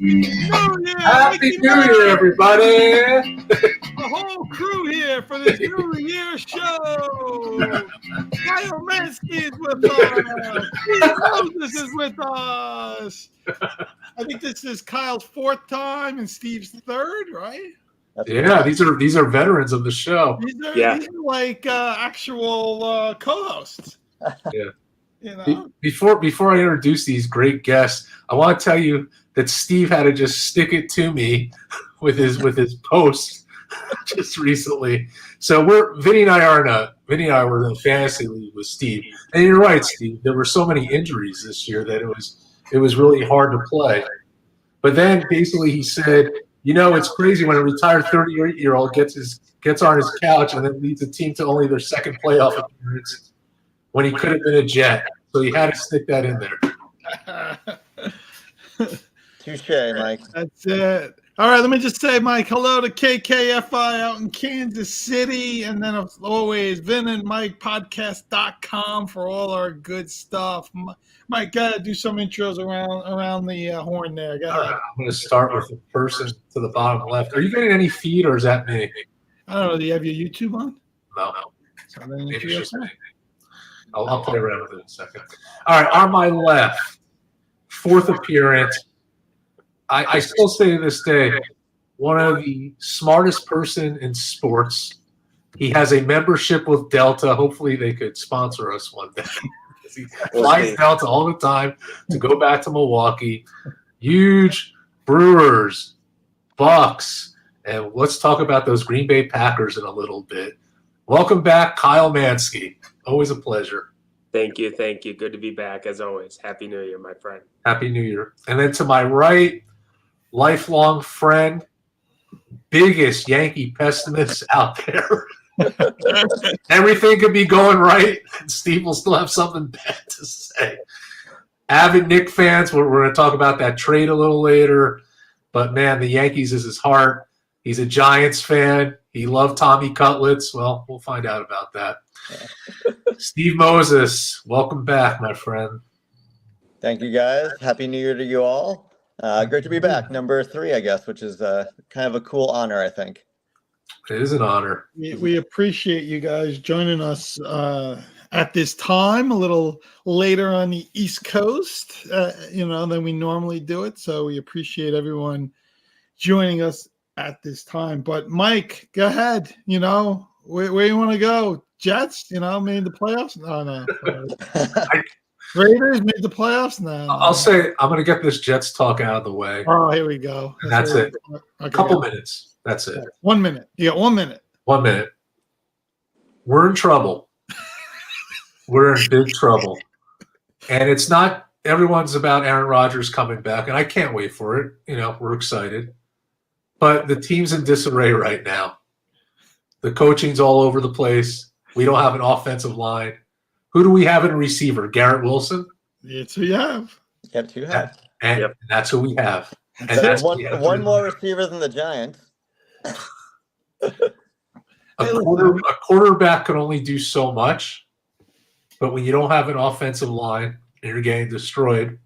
New Year! Happy New Year, everybody! The whole crew here for this New Year show. Kyle Manske is with us. Steve Moses is with us. I think this is Kyle's fourth time and Steve's third, right? Yeah, these are veterans of the show. These are like actual co-hosts. Yeah. You know? Before I introduce these great guests, I want to tell you that Steve had to just stick it to me with his post just recently. So Vinny and I were in a fantasy league with Steve. And you're right, Steve. There were so many injuries this year that it was really hard to play. But then basically he said, it's crazy when a retired 38-year-old gets on his couch and then leads a team to only their second playoff appearance when he could have been a Jet. So he had to stick that in there. Touche, Mike. That's it. All right, let me just say, Mike, hello to KKFI out in Kansas City. And then, as always, Vin and Mike podcast.com for all our good stuff. Mike, do some intros around the horn there. Go ahead. I'm going to start with the person to the bottom left. Are you getting any feed or is that me? I don't know. Do you have your YouTube on? No. So Maybe it's just me. I'll play around with it in a second. All right, on my left, fourth appearance. I still say to this day, one of the smartest person in sports. He has a membership with Delta. Hopefully they could sponsor us one day. He flies Delta all the time to go back to Milwaukee. Huge Brewers, Bucks, and let's talk about those Green Bay Packers in a little bit. Welcome back, Kyle Manske. Always a pleasure. Thank you. Good to be back, as always. Happy New Year, my friend. Happy New Year. And then to my right, lifelong friend, biggest Yankee pessimist out there. Everything could be going right, and Steve will still have something bad to say. Avid Knicks fans, we're going to talk about that trade a little later. But, man, the Yankees is his heart. He's a Giants fan. He loved Tommy Cutlets. Well, we'll find out about that. Steve Moses, welcome back, my friend. Thank you, guys. Happy New Year to you all. Great to be back. Number 3, I guess, which is kind of a cool honor, I think. It is an honor. We appreciate you guys joining us at this time, a little later on the East Coast, than we normally do it. So we appreciate everyone joining us at this time. But Mike, go ahead. Where you want to go? Jets, made the playoffs? No. Raiders made the playoffs? No. I'll say I'm going to get this Jets talk out of the way. Oh, here we go. That's it. A couple minutes. That's it. 1 minute. You got 1 minute. 1 minute. We're in trouble. We're in big trouble. And it's not everyone's about Aaron Rodgers coming back, and I can't wait for it. We're excited. But the team's in disarray right now. The coaching's all over the place. We don't have an offensive line. Who do we have in receiver? Garrett Wilson? It's who you have. Yep, you have. And that's who we have. And that's one more receiver than the Giants. A quarterback can only do so much, but when you don't have an offensive line and you're getting destroyed,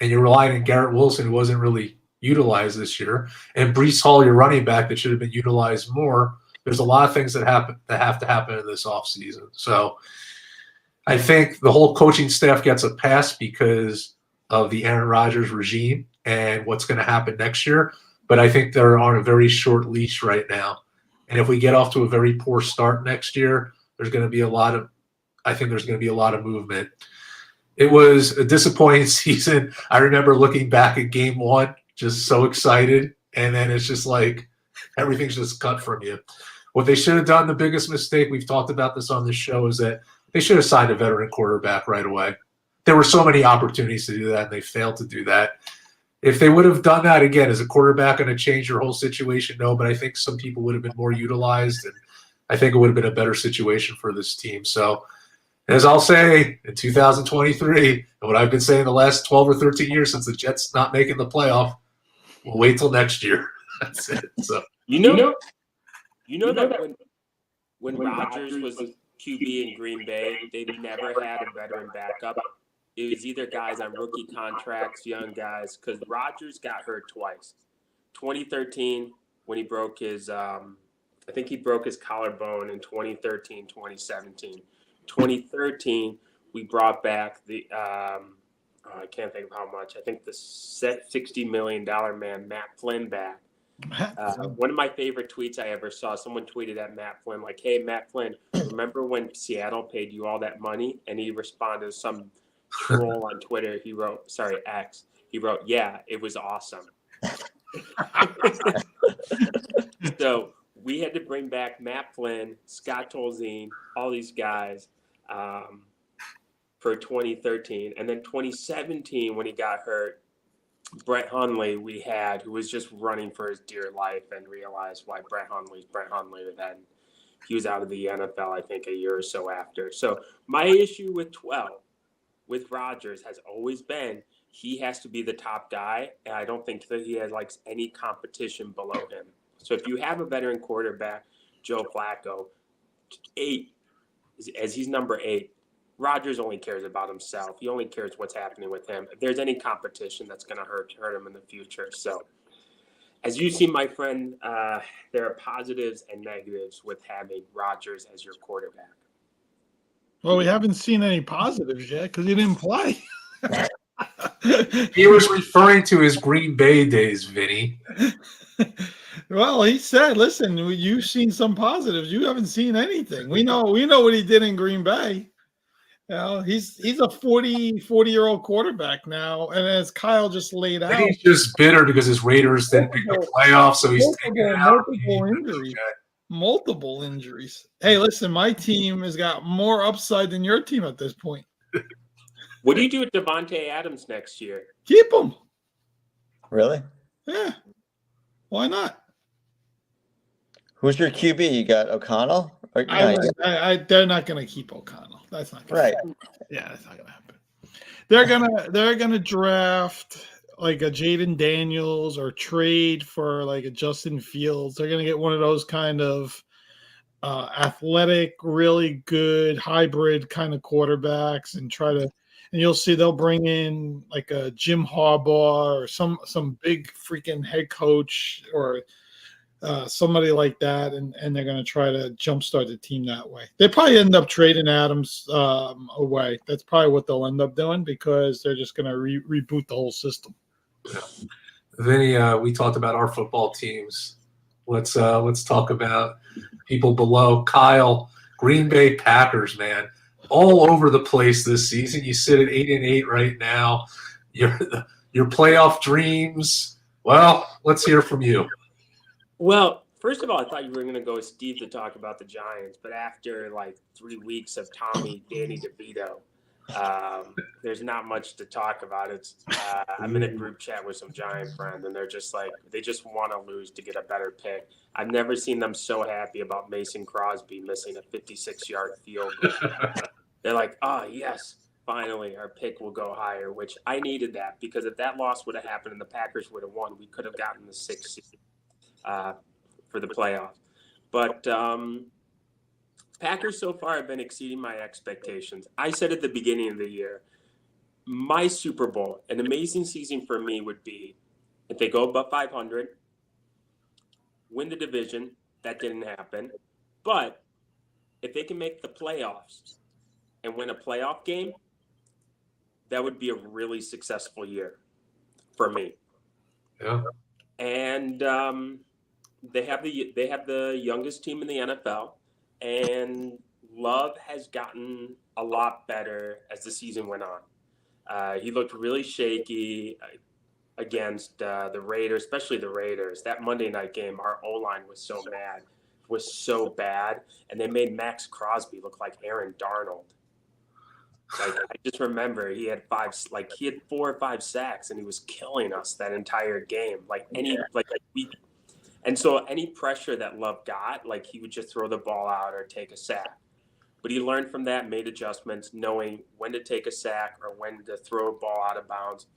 and you're relying on Garrett Wilson, who wasn't really utilized this year, and Breece Hall, your running back, that should have been utilized more. There's a lot of things that have to happen in this offseason. So I think the whole coaching staff gets a pass because of the Aaron Rodgers regime and what's going to happen next year. But I think they're on a very short leash right now. And if we get off to a very poor start next year, there's going to be a lot of movement. It was a disappointing season. I remember looking back at game 1, just so excited. And then it's just like everything's just cut from you. What they should have done, the biggest mistake, we've talked about this on this show, is that they should have signed a veteran quarterback right away. There were so many opportunities to do that, and they failed to do that. If they would have done that, again, is a quarterback going to change your whole situation? No, but I think some people would have been more utilized, and I think it would have been a better situation for this team. So, as I'll say, in 2023, and what I've been saying the last 12 or 13 years since the Jets not making the playoff, we'll wait till next year. That's it. So you know that when Rodgers was QB in Green Bay, they never had a veteran backup. it was either guys on rookie contracts, young guys, because Rodgers got hurt twice. 2013 when he broke his, I think he broke his collarbone in 2013, 2017. 2013, we brought back the, I can't think of how much. I think the $60 million man, Matt Flynn, back. One of my favorite tweets I ever saw, someone tweeted at Matt Flynn, like, hey, Matt Flynn, remember when Seattle paid you all that money? And he responded to some troll on Twitter. He wrote, sorry, X. He wrote, yeah, it was awesome. So we had to bring back Matt Flynn, Scott Tolzien, all these guys for 2013. And then 2017, when he got hurt, Brett Hundley we had, who was just running for his dear life, and realized why Brett Hundley's Brett Hundley. Then he was out of the NFL, I think, a year or so after. So my issue with 12, with Rodgers, has always been he has to be the top guy, and I don't think that he has like any competition below him. So if you have a veteran quarterback, Joe Flacco, 8, as he's number 8, Rodgers only cares about himself. He only cares what's happening with him. If there's any competition, that's going to hurt him in the future. So, as you see, my friend, there are positives and negatives with having Rodgers as your quarterback. Well, we haven't seen any positives yet because he didn't play. He was referring to his Green Bay days, Vinny. Well, he said, listen, you've seen some positives. You haven't seen anything. We know what he did in Green Bay. You know, he's a 40-year-old quarterback now, and as Kyle just laid out, He's just bitter because his Raiders didn't make the playoffs, so he's taking it out. Multiple injuries. Hey, listen, my team has got more upside than your team at this point. What do you do with Devontae Adams next year? Keep him. Really? Yeah. Why not? Who's your QB? You got O'Connell? Or, they're not going to keep O'Connell. That's not gonna right. happen. Yeah, that's not going to happen. They're gonna draft like a Jaden Daniels or trade for like a Justin Fields. They're going to get one of those kind of athletic, really good hybrid kind of quarterbacks and try to. And you'll see they'll bring in like a Jim Harbaugh or some big freaking head coach or somebody like that, and they're going to try to jumpstart the team that way. They probably end up trading Adams away. That's probably what they'll end up doing because they're just going to reboot the whole system. Yeah. Vinny, we talked about our football teams. Let's talk about people below. Kyle, Green Bay Packers, man. All over the place this season. You sit at 8-8 right now. Your playoff dreams. Well, let's hear from you. Well, first of all, I thought you were going to go with Steve to talk about the Giants, but after like 3 weeks of Tommy, Danny DeVito, there's not much to talk about. It's I'm in a group chat with some Giant friends, and they're just like, they just want to lose to get a better pick. I've never seen them so happy about Mason Crosby missing a 56-yard field goal. They're like, oh, yes, finally, our pick will go higher, which I needed that because if that loss would have happened and the Packers would have won, we could have gotten the 6th seed for the playoffs. But Packers so far have been exceeding my expectations. I said at the beginning of the year, my Super Bowl, an amazing season for me would be if they go above 500, win the division. That didn't happen. But if they can make the playoffs and win a playoff game, that would be a really successful year for me. Yeah. And they have the youngest team in the NFL, and Love has gotten a lot better as the season went on. He looked really shaky against the Raiders, especially the Raiders. That Monday night game, our O-line was so bad, and they made Max Crosby look like Aaron Darnold. Like I just remember he had 4 or 5 sacks, and he was killing us that entire game. And so any pressure that Love got, like he would just throw the ball out or take a sack. But he learned from that, made adjustments, knowing when to take a sack or when to throw a ball out of bounds.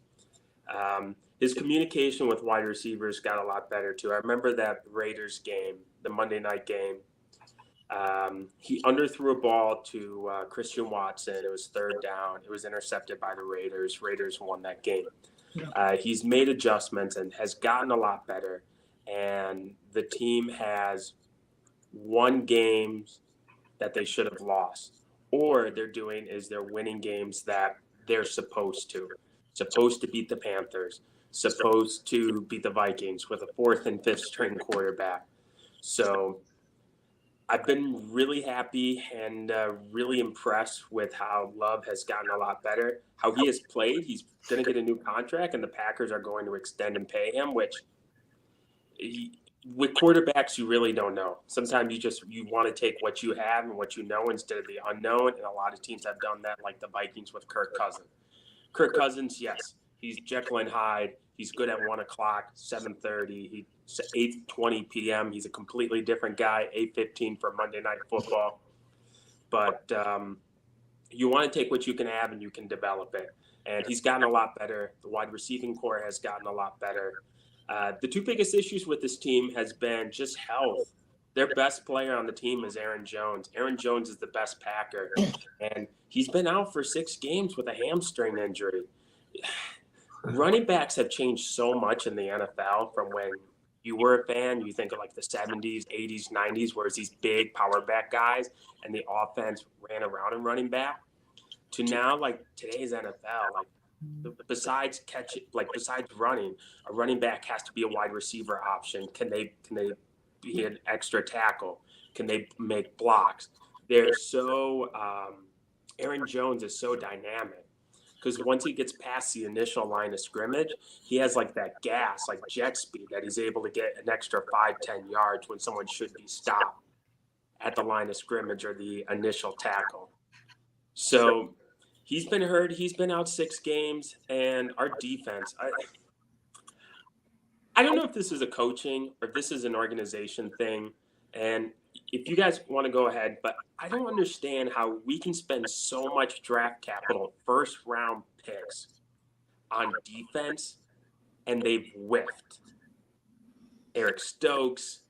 His communication with wide receivers got a lot better too. I remember that Raiders game, the Monday night game. He underthrew a ball to Christian Watson. It was 3rd down. It was intercepted by the Raiders. Raiders won that game. He's made adjustments and has gotten a lot better. And the team has won games that they should have lost. Or they're winning games that they're supposed to. Supposed to beat the Panthers. Supposed to beat the Vikings with a 4th and 5th string quarterback. So I've been really happy and really impressed with how Love has gotten a lot better, how he has played. He's going to get a new contract, and the Packers are going to extend and pay him, which with quarterbacks, you really don't know. Sometimes you want to take what you have and what you know instead of the unknown, and a lot of teams have done that, like the Vikings with Kirk Cousins. Kirk Cousins, yes, he's Jekyll and Hyde. He's good at 1 o'clock, 7:30. He's 8:20 p.m. He's a completely different guy. 8:15 for Monday Night Football. But you want to take what you can have and you can develop it. And he's gotten a lot better. The wide receiving core has gotten a lot better. The 2 biggest issues with this team has been just health. Their best player on the team is Aaron Jones. Aaron Jones is the best Packer, and he's been out for 6 games with a hamstring injury. Running backs have changed so much in the NFL from when you were a fan. You think of like the 70s, 80s, 90s, where it's these big power back guys and the offense ran around and running back, to now like today's NFL. Like besides running, a running back has to be a wide receiver option. Can they be an extra tackle? Can they make blocks? They're so Aaron Jones is so dynamic. Because once he gets past the initial line of scrimmage, he has like that gas, like jet speed, that he's able to get an extra 5-10 yards when someone should be stopped at the line of scrimmage or the initial tackle. So he's been hurt. He's been out 6 games. And our defense, I don't know if this is a coaching or if this is an organization thing. And if you guys want to go ahead, but I don't understand how we can spend so much draft capital, 1st-round picks on defense, and they've whiffed. Eric Stokes,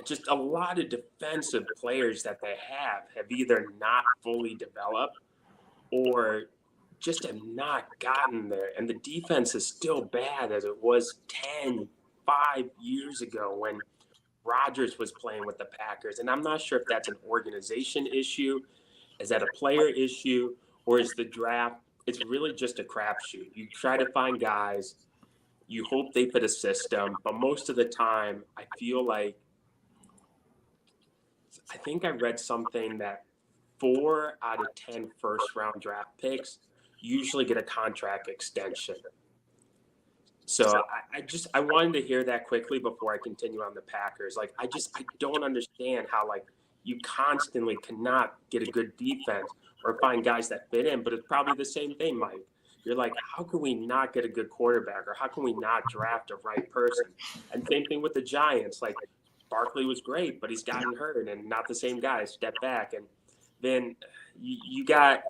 just a lot of defensive players that they have either not fully developed or just have not gotten there. And the defense is still bad as it was 5 years ago when Rodgers was playing with the Packers. And I'm not sure if that's an organization issue, is that a player issue, or is the draft, it's really just a crapshoot. You try to find guys, you hope they fit a system, but most of the time I feel like, I think I read something that 4 out of 10 first-round draft picks usually get a contract extension. So I wanted to hear that quickly before I continue on the Packers. Like, I don't understand how, like, you constantly cannot get a good defense or find guys that fit in, but it's probably the same thing, Mike. You're like, how can we not get a good quarterback, or how can we not draft a right person? And same thing with the Giants. Like, Barkley was great, but he's gotten hurt and not the same guy. Step back. And then you got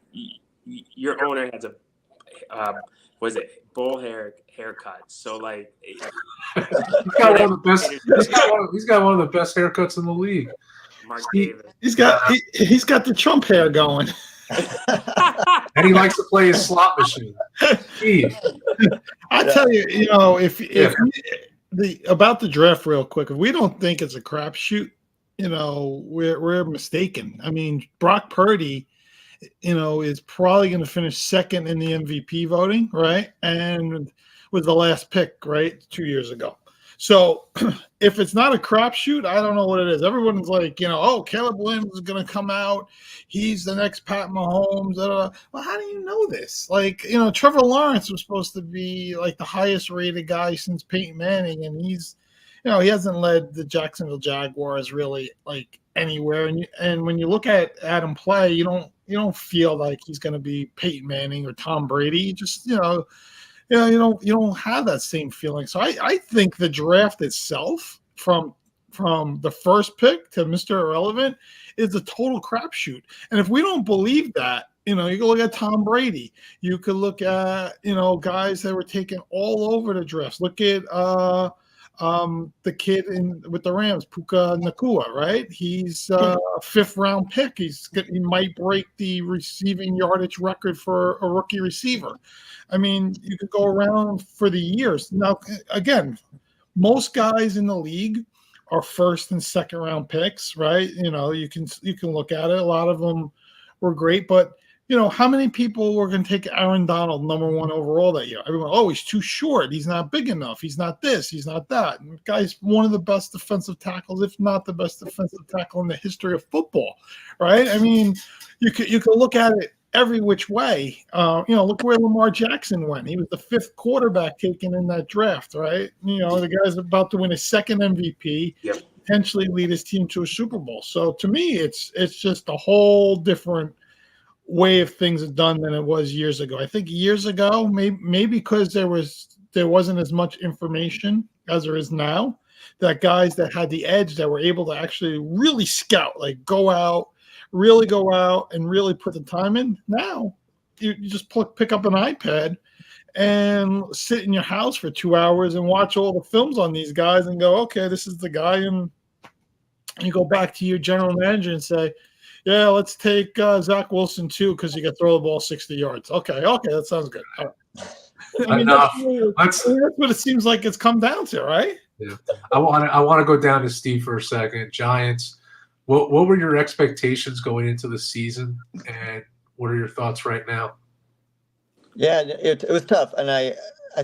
your owner has a bull haircut. So like he's got one of the best. He's got one of the best haircuts in the league. Mark Davis. He's got the Trump hair going. And he likes to play his slot machine. I tell you, if about the draft real quick, if we don't think it's a crapshoot, we're mistaken. I mean, Brock Purdy, is probably going to finish 2nd in the MVP voting, right? And was the last pick, right, 2 years ago. So if it's not a crapshoot, I don't know what it is. Everyone's like, Caleb Williams is going to come out. He's the next Pat Mahomes. Well, how do you know this? Like, Trevor Lawrence was supposed to be like the highest rated guy since Peyton Manning, and he's, he hasn't led the Jacksonville Jaguars really like anywhere. And when you look at him play, you don't feel like he's going to be Peyton Manning or Tom Brady. You just, you don't have that same feeling. So I think the draft itself, from the first pick to Mr. Irrelevant, is a total crapshoot. And if we don't believe that, you can look at Tom Brady. You could look at, guys that were taken all over the draft. Look at the kid with the Rams, Puka Nakua, right? He's a 5th-round pick. He might break the receiving yardage record for a rookie receiver. I mean, you could go around for the years. Now, again, most guys in the league are 1st and 2nd-round picks, right? You can look at it. A lot of them were great, but how many people were going to take Aaron Donald #1 overall that year? Everyone, he's too short. He's not big enough. He's not this. He's not that. And the guy's one of the best defensive tackles, if not the best defensive tackle in the history of football, right? I mean, you could look at it every which way. Look where Lamar Jackson went. He was the 5th quarterback taken in that draft, right? The guy's about to win his 2nd MVP. Yep. Potentially lead his team to a Super Bowl. So to me, it's just a whole different way of things done than it was years ago. I think years ago, maybe because there wasn't as much information as there is now, that guys that had the edge that were able to actually really scout, like go out and really put the time in. Now you just pick up an iPad and sit in your house for 2 hours and watch all the films on these guys and go, okay, this is the guy. And you go back to your general manager and say, yeah, let's take Zach Wilson too, because he can throw the ball 60 yards. Okay, that sounds good. All right. I mean, that's what it seems like it's come down to, right? Yeah. I want to go down to Steve for a second. Giants. What were your expectations going into the season, and what are your thoughts right now? Yeah, it was tough, and I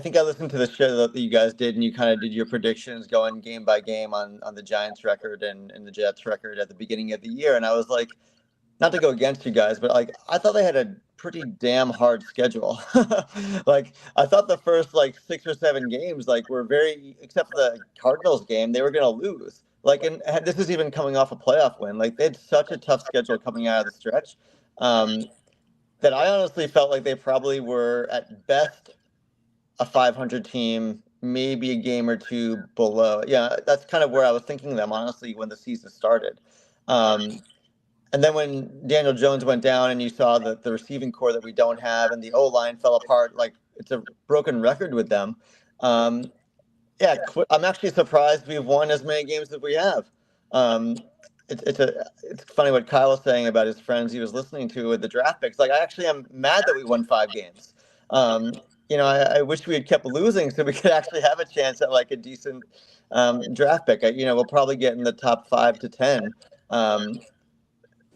think I listened to the show that you guys did, and you kind of did your predictions going game by game on the Giants record and the Jets record at the beginning of the year, and I was like, not to go against you guys, but like I thought they had a pretty damn hard schedule. Like I thought the first 6 or 7 games were very, except for the Cardinals game, they were going to lose. And this is even coming off a playoff win. They had such a tough schedule coming out of the stretch that I honestly felt like they probably were at best a 500 team, maybe a game or two below. Yeah, that's kind of where I was thinking them, honestly, when the season started. And then when Daniel Jones went down and you saw the receiving core that we don't have and the O-line fell apart, it's a broken record with them. I'm actually surprised we've won as many games as we have. It's funny what Kyle was saying about his friends he was listening to with the draft picks. I actually am mad that we won 5 games. I wish we had kept losing so we could actually have a chance at a decent draft pick. We'll probably get in the top 5 to 10.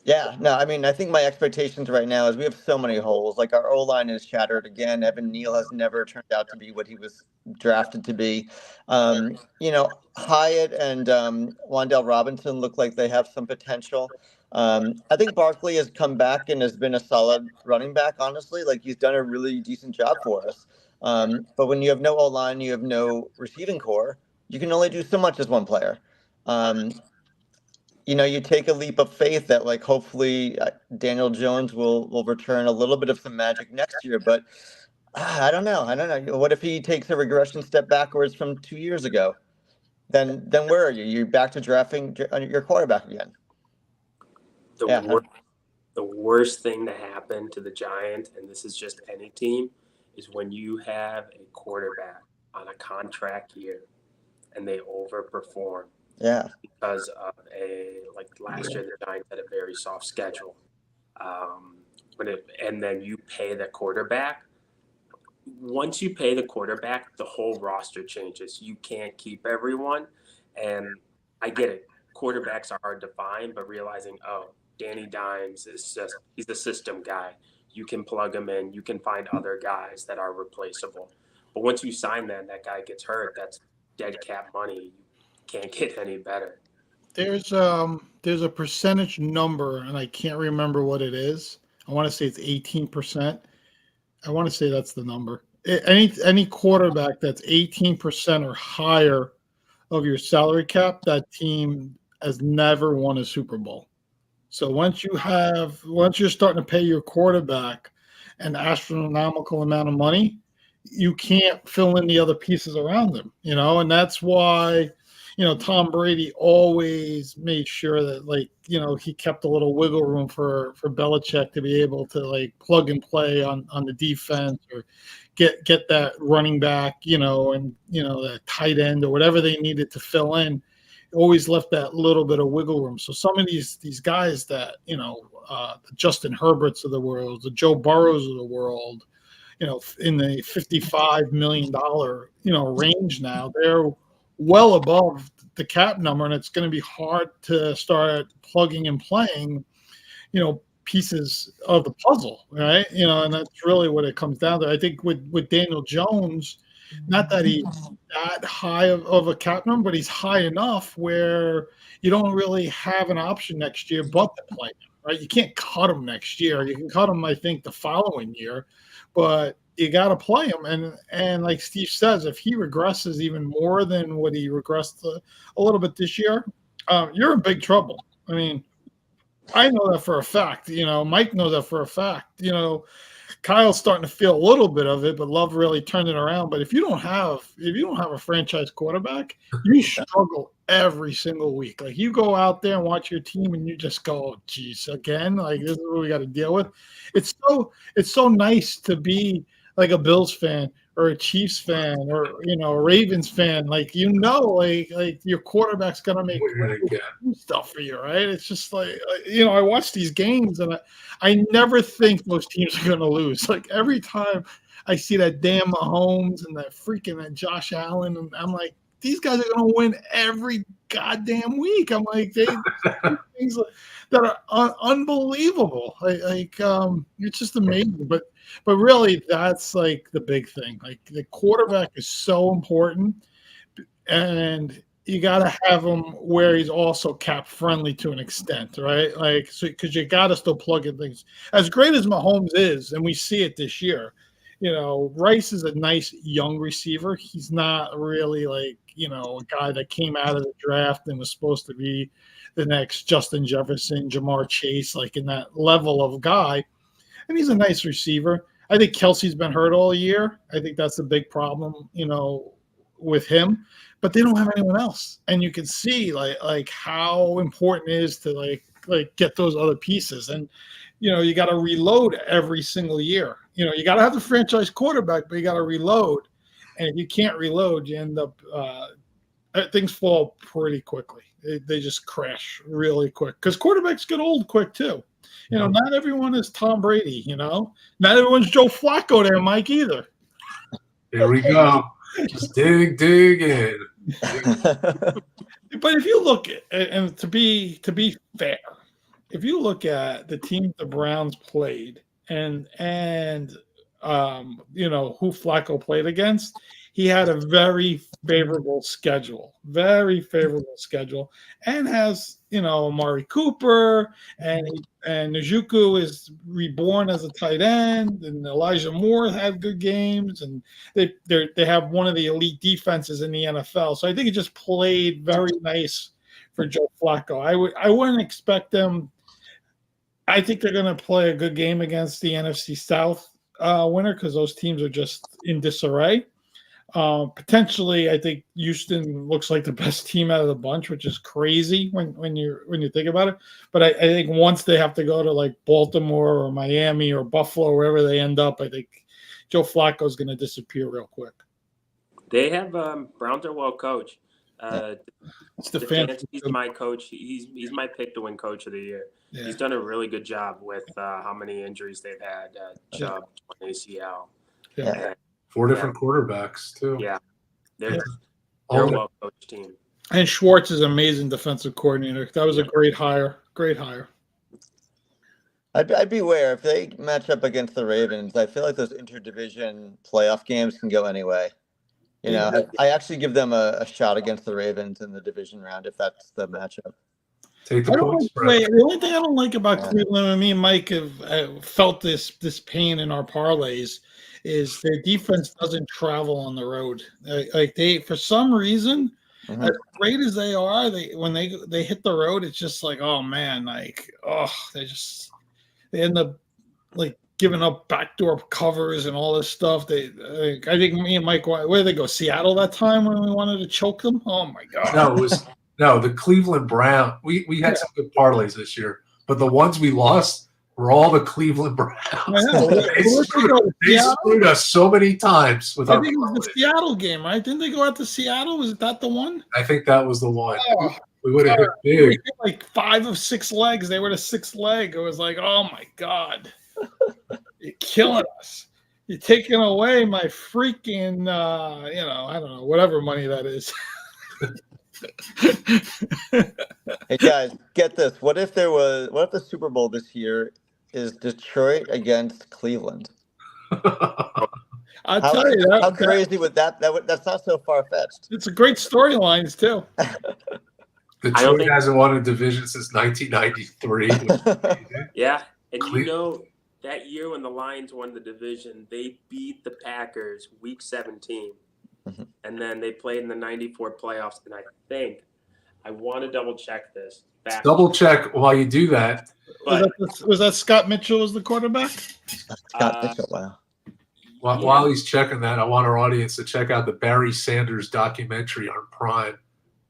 I think my expectations right now is we have so many holes. Our O-line is shattered again. Evan Neal has never turned out to be what he was drafted to be. Hyatt and Wan'Dale Robinson look like they have some potential. I think Barkley has come back and has been a solid running back, honestly. He's done a really decent job for us. But when you have no O-line, you have no receiving core, you can only do so much as one player. You take a leap of faith that hopefully Daniel Jones will return a little bit of some magic next year. But I don't know. What if he takes a regression step backwards from 2 years ago? Then where are you? You're back to drafting your quarterback again. The worst thing to happen to the Giants, and this is just any team, is when you have a quarterback on a contract year and they overperform. Yeah. Because of last year, the Giants had a very soft schedule. And then you pay the quarterback. Once you pay the quarterback, the whole roster changes. You can't keep everyone. And I get it. Quarterbacks are hard to find, but realizing, Danny Dimes he's the system guy. You can plug him in. You can find other guys that are replaceable. But once you sign them, that guy gets hurt. That's dead cap money. Can't get any better. There's a percentage number, and I can't remember what it is. I want to say it's 18%. I want to say that's the number. Any quarterback that's 18% or higher of your salary cap, that team has never won a Super Bowl. So once you're starting to pay your quarterback an astronomical amount of money, you can't fill in the other pieces around them, and that's why Tom Brady always made sure that he kept a little wiggle room for Belichick to be able to plug and play on the defense or get that running back, and that tight end or whatever they needed to fill in. Always left that little bit of wiggle room. So some of these guys that the Justin Herberts of the world, the Joe Burrows of the world, in the $55 million range now, they're well above the cap number, and it's going to be hard to start plugging and playing pieces of the puzzle, right? And that's really what it comes down to. I think with Daniel Jones, not that he's that high of a cap number, but he's high enough where you don't really have an option next year but to play him, right? You can't cut him next year. You can cut him, I think, the following year, but you got to play him. And like Steve says, if he regresses even more than what he regressed a little bit this year, you're in big trouble. I mean, I know that for a fact. Mike knows that for a fact. Kyle's starting to feel a little bit of it, but Love really turned it around. But if you don't have a franchise quarterback, you struggle every single week. Like, you go out there and watch your team, and you just go, oh, geez, again, like, this is what we got to deal with. It's so nice to be like a Bills fan or a Chiefs fan or a Ravens fan. Like, like your quarterback's gonna make stuff for you, right? It's just like I watch these games and I never think those teams are gonna lose. Like, every time I see that damn Mahomes and that Josh Allen, and I'm like, these guys are gonna win every goddamn week. I'm like, they things that are unbelievable. It's just amazing. But really, that's like the big thing. Like, the quarterback is so important, and you got to have him where he's also cap friendly to an extent, right? Like, so because you got to still plug in things. As great as Mahomes is, and we see it this year, Rice is a nice young receiver. He's not really like a guy that came out of the draft and was supposed to be the next Justin Jefferson, Jamar Chase, like in that level of guy. And he's a nice receiver. I think Kelsey's been hurt all year. I think that's a big problem, with him. But they don't have anyone else, and you can see like how important it is to like get those other pieces. And you got to reload every single year. You got to have the franchise quarterback, but you got to reload. And if you can't reload, you end up things fall pretty quickly. They just crash really quick because quarterbacks get old quick too. Not everyone is Tom Brady, not everyone's Joe Flacco there, Mike, either. Here we go. Just dig in. But if you look at, and to be fair, if you look at the team the Browns played and who Flacco played against, he had a very favorable schedule, and has Amari Cooper and Njoku is reborn as a tight end, and Elijah Moore had good games, and they have one of the elite defenses in the NFL. So I think it just played very nice for Joe Flacco. I wouldn't expect them. I think they're going to play a good game against the NFC South winner because those teams are just in disarray. Potentially, I think Houston looks like the best team out of the bunch, which is crazy when you think about it. But I think once they have to go to like Baltimore or Miami or Buffalo, wherever they end up, I think Joe Flacco is going to disappear real quick. They have Browns are well coached. He's my coach. He's my pick to win Coach of the Year. Yeah. He's done a really good job with how many injuries they've had. Chubb, ACL. Yeah. 4 different quarterbacks too. Yeah, they're a well-coached team. And Schwartz is an amazing defensive coordinator. That was a great hire. Great hire. I'd beware if they match up against the Ravens. I feel like those interdivision playoff games can go anyway. I actually give them a shot against the Ravens in the division round if that's the matchup. Take the points. The only thing I don't like about Cleveland, and me and Mike have felt this pain in our parlays, is their defense doesn't travel on the road. Like they, for some reason, as great as they are, when they hit the road, it's just like, oh man, they end up like giving up backdoor covers and all this stuff. I think me and Mike, where did they go? Seattle that time when we wanted to choke them? Oh my god! No, the Cleveland Brown. We had some good parlays this year, but the ones we lost, were all the Cleveland Browns. I know. They screwed us so many times with I our think it was the Seattle game, right? Didn't they go out to Seattle? Was that the one? I think that was the one. Oh, we would have hit we big. hit like 5 of 6 legs. They were the 6th leg. It was like, oh my God. You're killing us. You're taking away my freaking, I don't know, whatever money that is. Hey guys, get this. What if the Super Bowl this year is Detroit against Cleveland? I'll tell you how crazy would that's not so far fetched. It's a great storylines too. Detroit hasn't won a division since 1993. Yeah, and that year when the Lions won the division, they beat the Packers week 17. Mm-hmm. And then they played in the 94 playoffs. And I want to double check this. Double check while you do that. But, was that Scott Mitchell as the quarterback? Scott Mitchell, wow. While he's checking that, I want our audience to check out the Barry Sanders documentary on Prime.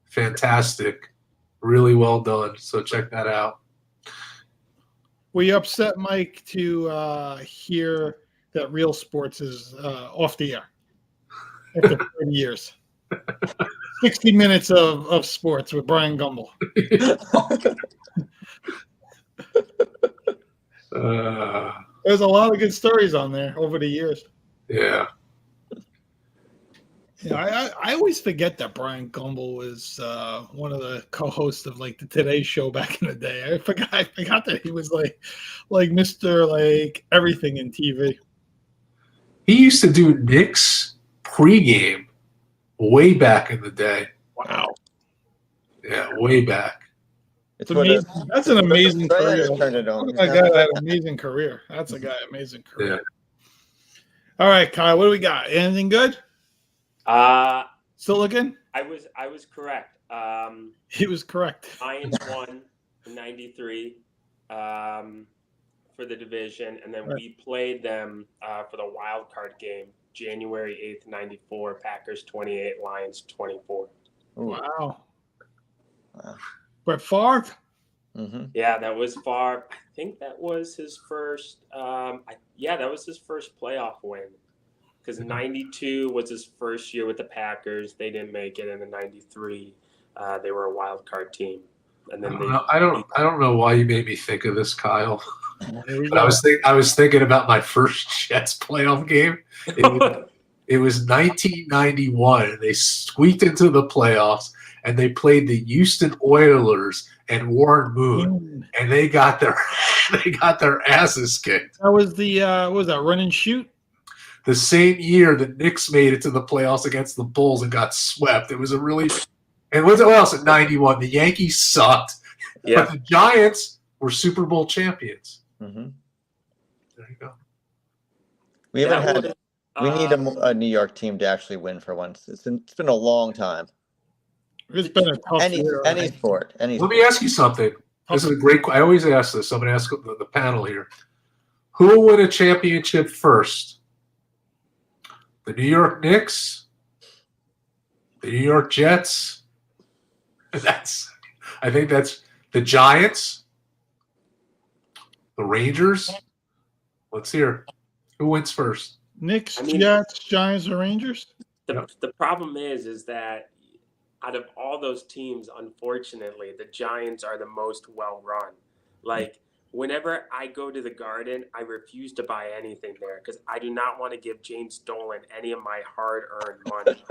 Fantastic. Really well done. So check that out. Were you upset, Mike, to hear that Real Sports is off the air after 30 years? 60 minutes of sports with Brian Gumbel. There's a lot of good stories on there over the years. Yeah. I always forget that Brian Gumbel was one of the co-hosts of like the Today Show back in the day. I forgot that he was like Mr. like everything in TV. He used to do Knicks pregame way back in the day. Wow. Yeah, way back. It's amazing. That's an amazing career. Amazing career. That's a guy, amazing career. Yeah. All right, Kyle, what do we got? Anything good? Still looking? I was correct. He was correct. Lions won in 93 for the division, and then we played them for the wild card game, January 8th, 94. Packers 28, Lions 24. Wow. Brett Favre? Mm-hmm. Yeah, that was Favre. I think that was his first. That was his first playoff win. Because 92 was his first year with the Packers. They didn't make it. And in 93, they were a wild card team. And then I don't know why you made me think of this, Kyle. I was thinking about my first Jets playoff game. It was 1991, and they squeaked into the playoffs, and they played the Houston Oilers and Warren Moon, and they got their asses kicked. That was the what was that, run and shoot? The same year the Knicks made it to the playoffs against the Bulls and got swept. It was a really – and what else at 91? The Yankees sucked, but the Giants were Super Bowl champions. Mm-hmm. There you go. We need a New York team to actually win for once. It's been a long time. It's been a tough year. Any sport. Let me ask you something. This is a great – I always ask this. I'm going to ask the panel here. Who will win a championship first? The New York Knicks, the New York Jets. I think that's the Giants, the Rangers. Let's hear who wins first. Knicks, Jets, Giants, or Rangers. The problem is that out of all those teams, unfortunately, the Giants are the most well run. Like, whenever I go to the Garden, I refuse to buy anything there because I do not want to give James Dolan any of my hard-earned money.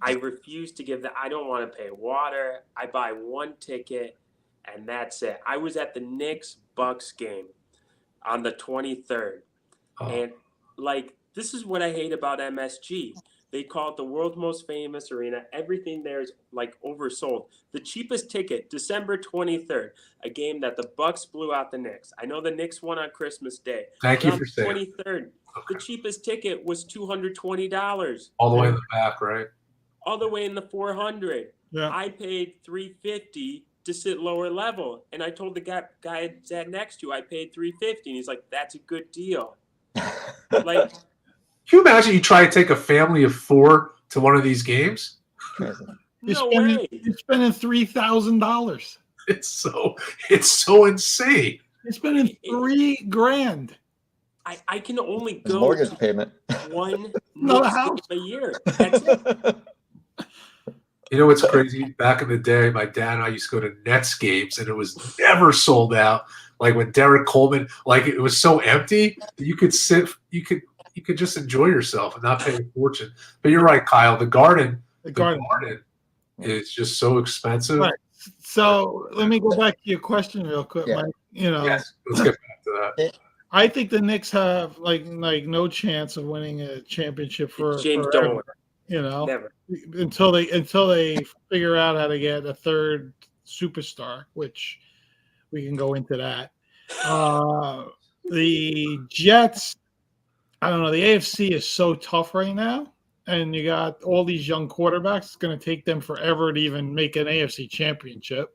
I refuse to give that. I don't want to pay water. I buy one ticket, and that's it. I was at the Knicks-Bucks game on the 23rd, and, this is what I hate about MSG. They call it the world's most famous arena. Everything there is oversold. The cheapest ticket, December 23rd, a game that the Bucks blew out the Knicks. I know the Knicks won on Christmas Day. Thank you for saying. 23rd, the cheapest ticket was $220. All the way in the back, right? All the way in the 400. Yeah. I paid $350 to sit lower level, and I told the guy I sat next to, I paid $350, and he's like, "That's a good deal." Can you imagine you try to take a family of 4 to one of these games? No way. You're spending $3,000. It's so insane. They're spending $3,000. I can only His go mortgage to payment. one Not a Knicks house. game a year. That's it. You know what's crazy? Back in the day, my dad and I used to go to Nets games, and it was never sold out. Like when Derek Coleman, like it was so empty that you could just enjoy yourself and not pay a fortune. But you're right, Kyle. The Garden is just so expensive. Right. So let me go back to your question real quick, Mike. Yes, let's get back to that. I think the Knicks have like no chance of winning a championship for James forever. Dolan. Never. Until they figure out how to get a third superstar, which we can go into that. The Jets, I don't know. The AFC is so tough right now, and you got all these young quarterbacks. It's going to take them forever to even make an AFC championship.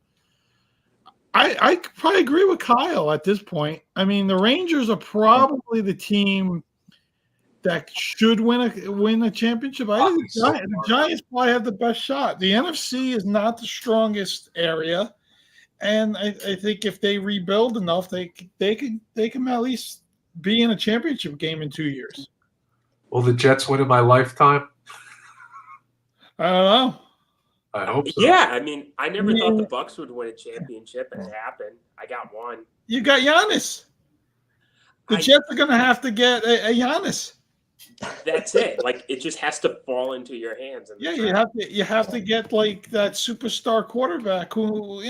I probably agree with Kyle at this point. I mean, the Rangers are probably the team that should win a championship. I think the Giants probably have the best shot. The NFC is not the strongest area, and I think if they rebuild enough, they can at least be in a championship game in 2 years. Will the Jets win in my lifetime? I don't know. I hope so. Yeah, I mean, I never thought the Bucks would win a championship, and it happened. I got one. You got Giannis. The Jets are going to have to get a Giannis. That's it. Like it just has to fall into your hands. Yeah, you have to get like that superstar quarterback who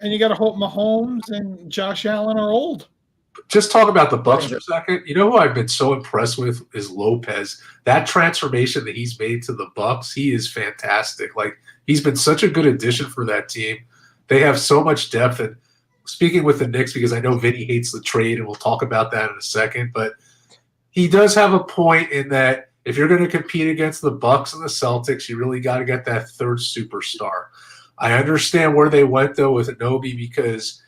and you got to hope Mahomes and Josh Allen are old. Just talk about the Bucks for a second. You know who I've been so impressed with is Lopez. That transformation that he's made to the Bucks, he is fantastic. Like he's been such a good addition for that team. They have so much depth. And speaking with the Knicks, because I know Vinny hates the trade, and we'll talk about that in a second, but he does have a point in that if you're going to compete against the Bucks and the Celtics, you really got to get that third superstar. I understand where they went though with Anunoby because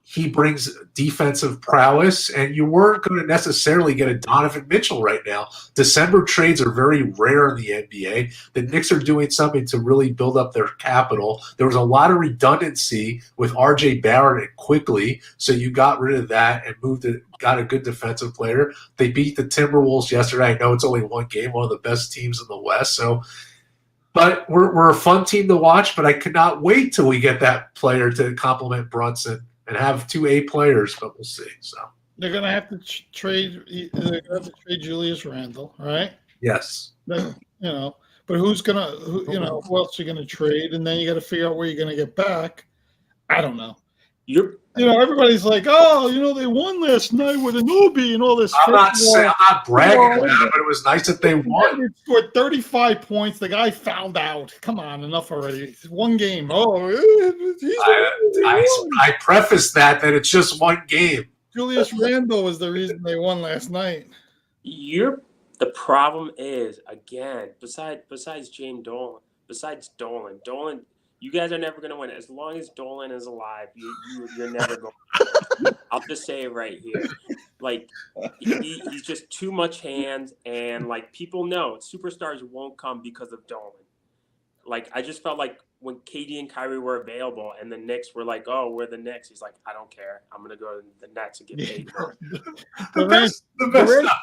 he brings defensive prowess, and you weren't going to necessarily get a Donovan Mitchell right now. December trades are very rare in the NBA. The Knicks are doing something to really build up their capital. There was a lot of redundancy with RJ Barrett and quickly, so you got rid of that and got a good defensive player. They beat the Timberwolves yesterday. I know it's only one game, one of the best teams in the West. But we're a fun team to watch, but I could not wait till we get that player to complement Brunson and have 2 A players, but we'll see. So they're going to have to trade. They're going to have to trade Julius Randle, right? Yes. But who's going to? Who else are you going to trade? And then you got to figure out where you're going to get back. I don't know. Everybody's like, they won last night with Anunoby and all this. I'm not bragging about it, but it was nice that they won. They scored 35 points. The guy fouled out. Come on, enough already. It's one game. I prefaced that it's just one game. Julius Randle was the reason they won last night. The problem is, again, besides James Dolan, Dolan, you guys are never going to win. As long as Dolan is alive, you're never going to. I'll just say it right here. Like, he's just too much hands, and, like, people know superstars won't come because of Dolan. Like, I just felt like when KD and Kyrie were available and the Knicks were like, oh, we're the Knicks, he's like, I don't care. I'm going to go to the Nets and get paid for it. The best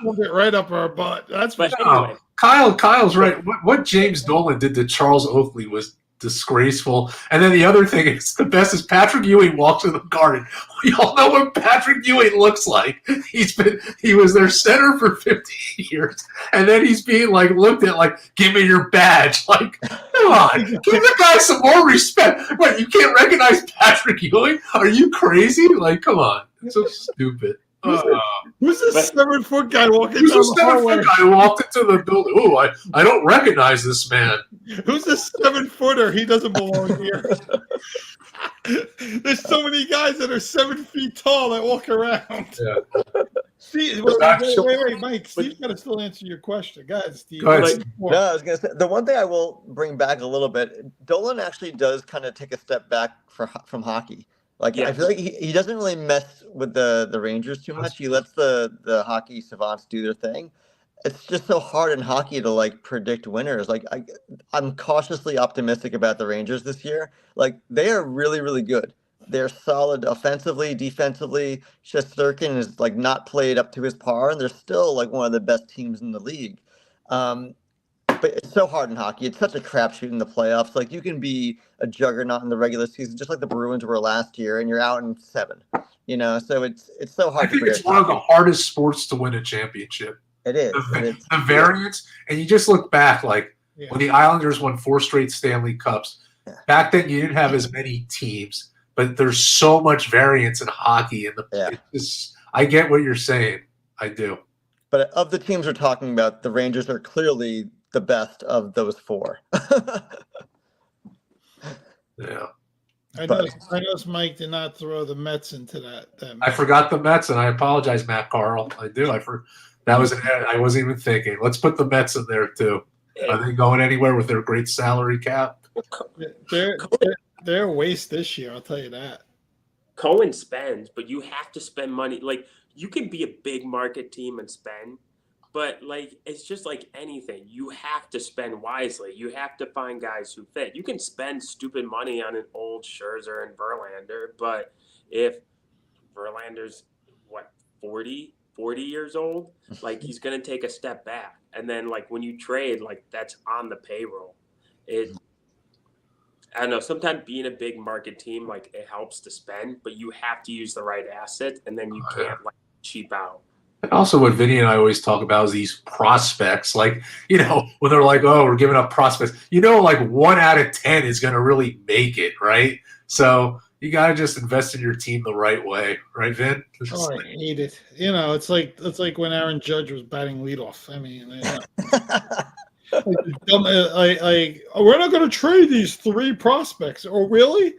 pulled it right up our butt. That's what anyway. Kyle's right. What James Dolan did to Charles Oakley was disgraceful. And then the other thing is the best is Patrick Ewing walks in the Garden. We all know what Patrick Ewing looks like. He was their center for 15 years, and then he's being like looked at like, give me your badge. Like, come on, give the guy some more respect. What, you can't recognize Patrick Ewing? Are you crazy? Like, come on, it's so stupid. Who's this 7-foot guy walking Who's down this the hallway? 7-foot guy who walked into the building? Oh, I don't recognize this man. Who's this 7-footer? He doesn't belong here. There's so many guys that are 7 feet tall that walk around. Yeah. Steve, wait, Mike. Steve's got to still answer your question. Go ahead, Steve. Go ahead. No, I was going to say, the one thing I will bring back a little bit, Dolan actually does kind of take a step back from hockey. Like, I feel like he doesn't really mess with the Rangers too much. He lets the hockey savants do their thing. It's just so hard in hockey to, like, predict winners. Like, I'm cautiously optimistic about the Rangers this year. Like, they are really, really good. They're solid offensively, defensively. Shesterkin is like not played up to his par, and they're still like one of the best teams in the league. But it's so hard in hockey. It's such a crapshoot in the playoffs. Like you can be a juggernaut in the regular season, just like the Bruins were last year, and you're out in 7. So it's so hard I to think predict. it's one of the hardest sports to win a championship. It is. The variance, and you just look back, like when the Islanders won 4 straight Stanley Cups. Back then, you didn't have as many teams, but there's so much variance in hockey, and I get what you're saying. I do. But of the teams we're talking about, the Rangers are clearly the best of those 4. Yeah. I noticed Mike did not throw the Mets into that. I forgot the Mets, and I apologize, Matt Carl. I do. That was I wasn't even thinking. Let's put the Mets in there too. Are they going anywhere with their great salary cap? They're a waste this year. I'll tell you that. Cohen spends, but you have to spend money. Like you can be a big market team and spend, but like it's just like anything. You have to spend wisely. You have to find guys who fit. You can spend stupid money on an old Scherzer and Verlander, but if Verlander's 40 years old, like he's gonna take a step back. And then like when you trade, like that's on the payroll. I don't know, sometimes being a big market team, like it helps to spend, but you have to use the right assets, and then you can't like cheap out. And also what Vinny and I always talk about is these prospects. Like, when they're like, oh, we're giving up prospects, like 1 out of 10 is going to really make it, right? So you got to just invest in your team the right way. Right, Vin? I hate it. It's like when Aaron Judge was batting leadoff. I mean, we're not going to trade these 3 prospects. Oh, really?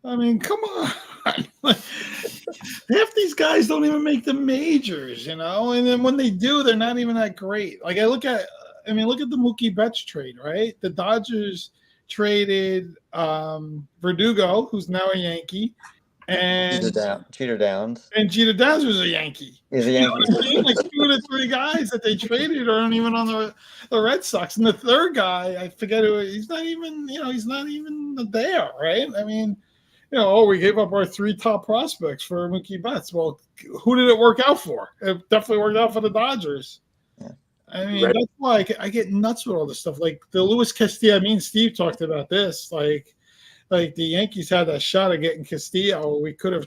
I mean, come on. Half these guys don't even make the majors, and then when they do, they're not even that great. Like look at the Mookie Betts trade, right? The Dodgers traded Verdugo, who's now a Yankee, and Jeter Downs. And Jeter Downs was a Yankee. He's a Yankee. Like 2 of the 3 guys that they traded aren't even on the Red Sox, and the third guy, I forget who. He's not even there, right? I mean. We gave up our 3 top prospects for Mookie Betts. Well, who did it work out for? It definitely worked out for the Dodgers. Yeah. I mean, that's why I get nuts with all this stuff. Like the Luis Castillo. Me and Steve talked about this. Like the Yankees had that shot of getting Castillo. We could have,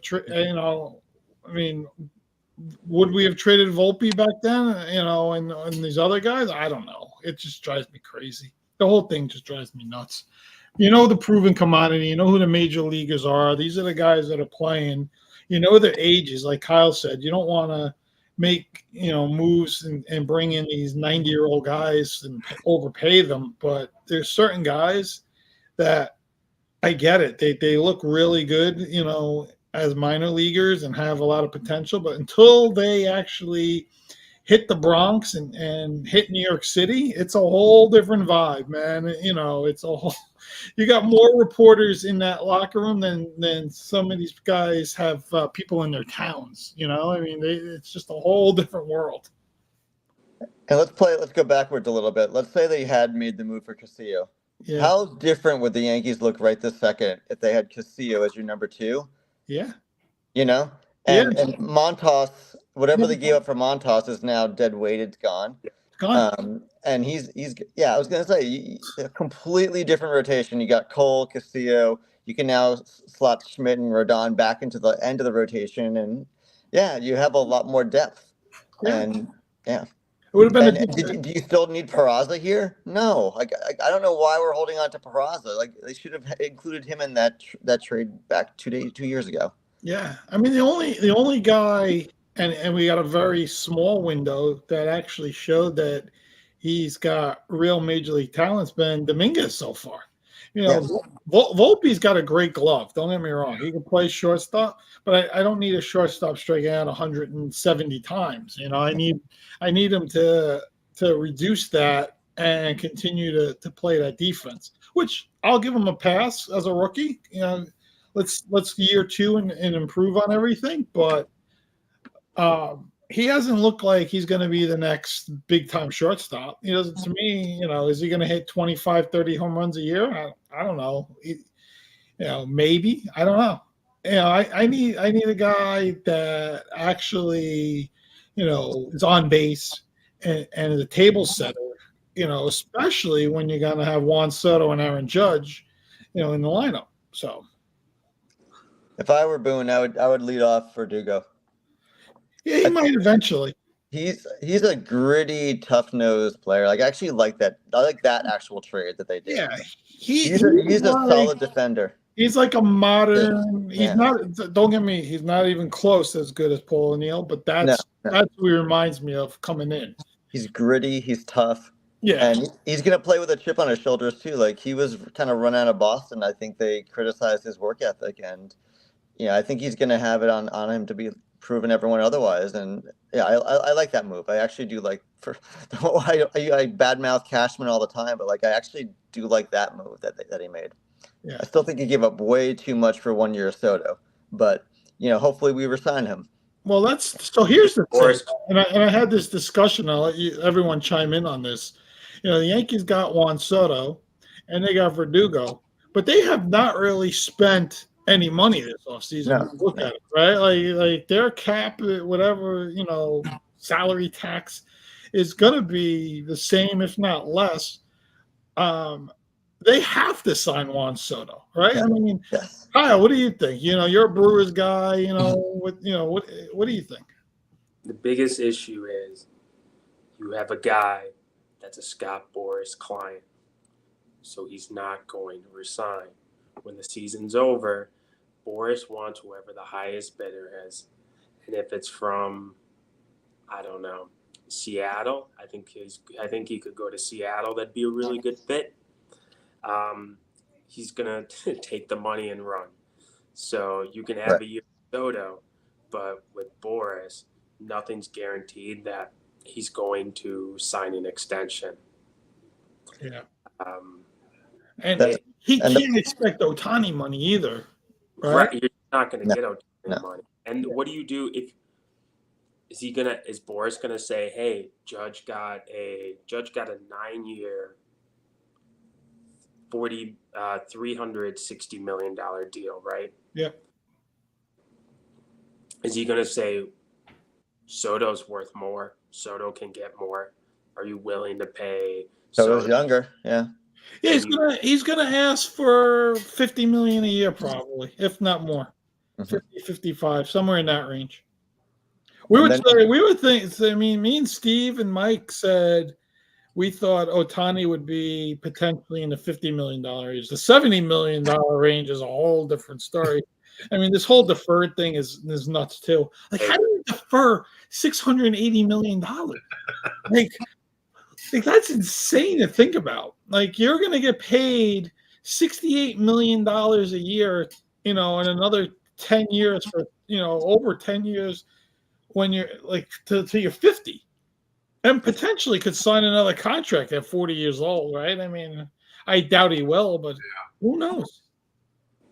would we have traded Volpe back then? And these other guys. I don't know. It just drives me crazy. The whole thing just drives me nuts. The proven commodity. Who the major leaguers are. These are the guys that are playing. Their ages. Like Kyle said, you don't want to make moves and bring in these 90-year-old guys and overpay them. But there's certain guys that I get it. They look really good, as minor leaguers and have a lot of potential. But until they actually hit the Bronx and hit New York City, it's a whole different vibe, man. It's a whole. You got more reporters in that locker room than some of these guys have people in their towns. It's just a whole different world. And let's go backwards a little bit. Let's say they had made the move for Castillo. Yeah. How different would the Yankees look right this second if they had Castillo as your number 2? Yeah. And Montas, whatever they gave up for Montas is now dead weight. It's gone. Gone. And he's I was gonna say a completely different rotation. You got Cole, Castillo. You can now slot Schmidt and Rodon back into the end of the rotation, and you have a lot more depth. Yeah. And it would have been. Do you still need Peraza here? No, I don't know why we're holding on to Peraza. Like they should have included him in that trade back 2 years ago. Yeah, I mean the only guy, and we got a very small window that actually showed that he's got real major league talent's been Dominguez so far. Volpe's got a great glove. Don't get me wrong; he can play shortstop, but I don't need a shortstop striking out 170 times. I need him to reduce that and continue to play that defense. Which I'll give him a pass as a rookie. Let's year 2 and improve on everything, but he hasn't looked like he's going to be the next big time shortstop. He doesn't. To me, is he going to hit 25, 30 home runs a year? I don't know. Maybe. I don't know. I need a guy that actually, is on base and is a table setter. Especially when you're going to have Juan Soto and Aaron Judge, in the lineup. So, If I were Boone, I would lead off Verdugo. yeah, he might eventually. He's a gritty, tough-nosed player. Like, I actually like that. I like that actual trade that they did. Yeah, he's a solid defender. He's like a modern. Yeah. He's not. Don't get me. He's not even close as good as Paul O'Neill, but that's who he reminds me of coming in. He's gritty. He's tough. Yeah, and he's gonna play with a chip on his shoulders too. Like, he was kind of run out of Boston. I think they criticized his work ethic, and I think he's gonna have it on him to be proven everyone otherwise. And I like that move. I actually do like. I badmouth Cashman all the time, but like, I actually do like that move that he made. Yeah. I still think he gave up way too much for 1 year of Soto, but hopefully we resign him. Well, here's the thing, and I had this discussion. I'll let everyone chime in on this. The Yankees got Juan Soto, and they got Verdugo, but they have not really spent any money this offseason. Look at it, right? Like their cap, whatever, salary tax is going to be the same, if not less. They have to sign Juan Soto, right? Yeah. I mean, Kyle, what do you think? You're a Brewers guy. What do you think? The biggest issue is you have a guy that's a Scott Boras client, so he's not going to resign. When the season's over, Boras wants whoever the highest bidder is, and if it's from, I don't know, Seattle, I think he could go to Seattle. That'd be a really good fit. He's gonna take the money and run. So you can have a year with Soto, but with Boras, nothing's guaranteed that he's going to sign an extension. Yeah. And he can't expect Ohtani money either, right? You're not going to get Ohtani money. And what do you do if is Boras gonna say, hey, Judge got a 9-year $360 million deal, right? Yeah. Is he gonna say Soto's worth more? Soto can get more. Are you willing to pay? Soto's younger, yeah. Yeah, he's gonna ask for $50 million a year, probably, if not more. 50, 55, somewhere in that range. We were thinking. I mean, me and Steve and Mike said we thought Ohtani would be potentially in the $50 million range. The $70 million range is a whole different story. I mean, this whole deferred thing is nuts too. Like, how do you defer $680 million? Like that's insane to think about. Like, you're going to get paid $68 million a year, in another 10 years for, over 10 years when you're like to you're 50. And potentially could sign another contract at 40 years old, right? I mean, I doubt he will, but who knows?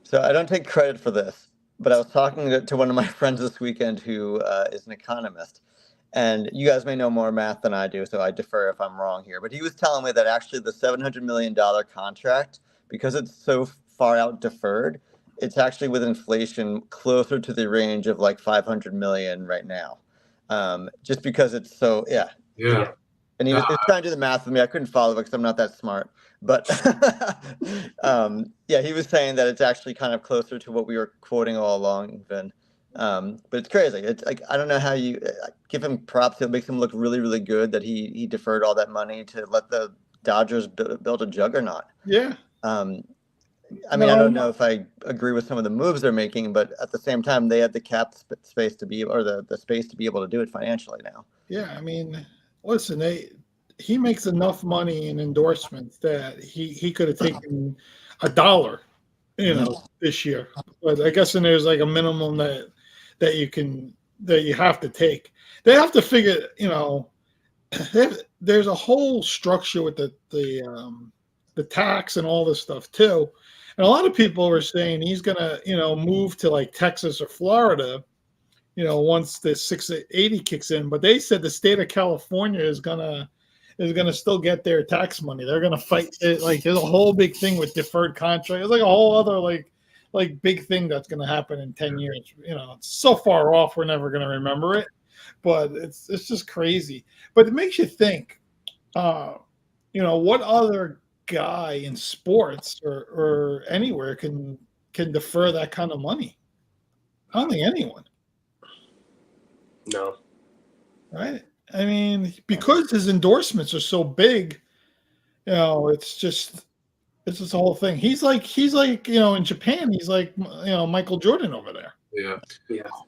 So I don't take credit for this, but I was talking to one of my friends this weekend who is an economist. And you guys may know more math than I do, so I defer if I'm wrong here. But he was telling me that actually the $700 million contract, because it's so far out deferred, it's actually with inflation closer to the range of like $500 million right now. Just because it's so, Yeah. And he was trying to do the math with me. I couldn't follow it because I'm not that smart. But he was saying that it's actually kind of closer to what we were quoting all along, Vin. But it's crazy. It's like, I don't know how you give him props. It makes him look really, really good that he deferred all that money to let the Dodgers build a juggernaut. Yeah. I mean, I don't know if I agree with some of the moves they're making, but at the same time, they have the cap space to be, or the space to be able to do it financially now. Yeah, I mean, listen, he makes enough money in endorsements that he could have taken $1, this year. But I guess there's like a minimum that you have to take. They have to figure, there's a whole structure with the tax and all this stuff too. And a lot of people are saying he's gonna, move to like Texas or Florida, once the 680 kicks in. But they said the state of California is gonna still get their tax money. They're gonna fight it. Like, there's a whole big thing with deferred contract. It's like a whole other like big thing that's going to happen in 10 years. It's so far off, we're never going to remember it, but it's just crazy. But it makes you think, what other guy in sports or anywhere can defer that kind of money? I don't think anyone. No. Right? I mean, because his endorsements are so big, it's just a whole thing. He's like, in Japan, he's like, Michael Jordan over there. Yeah.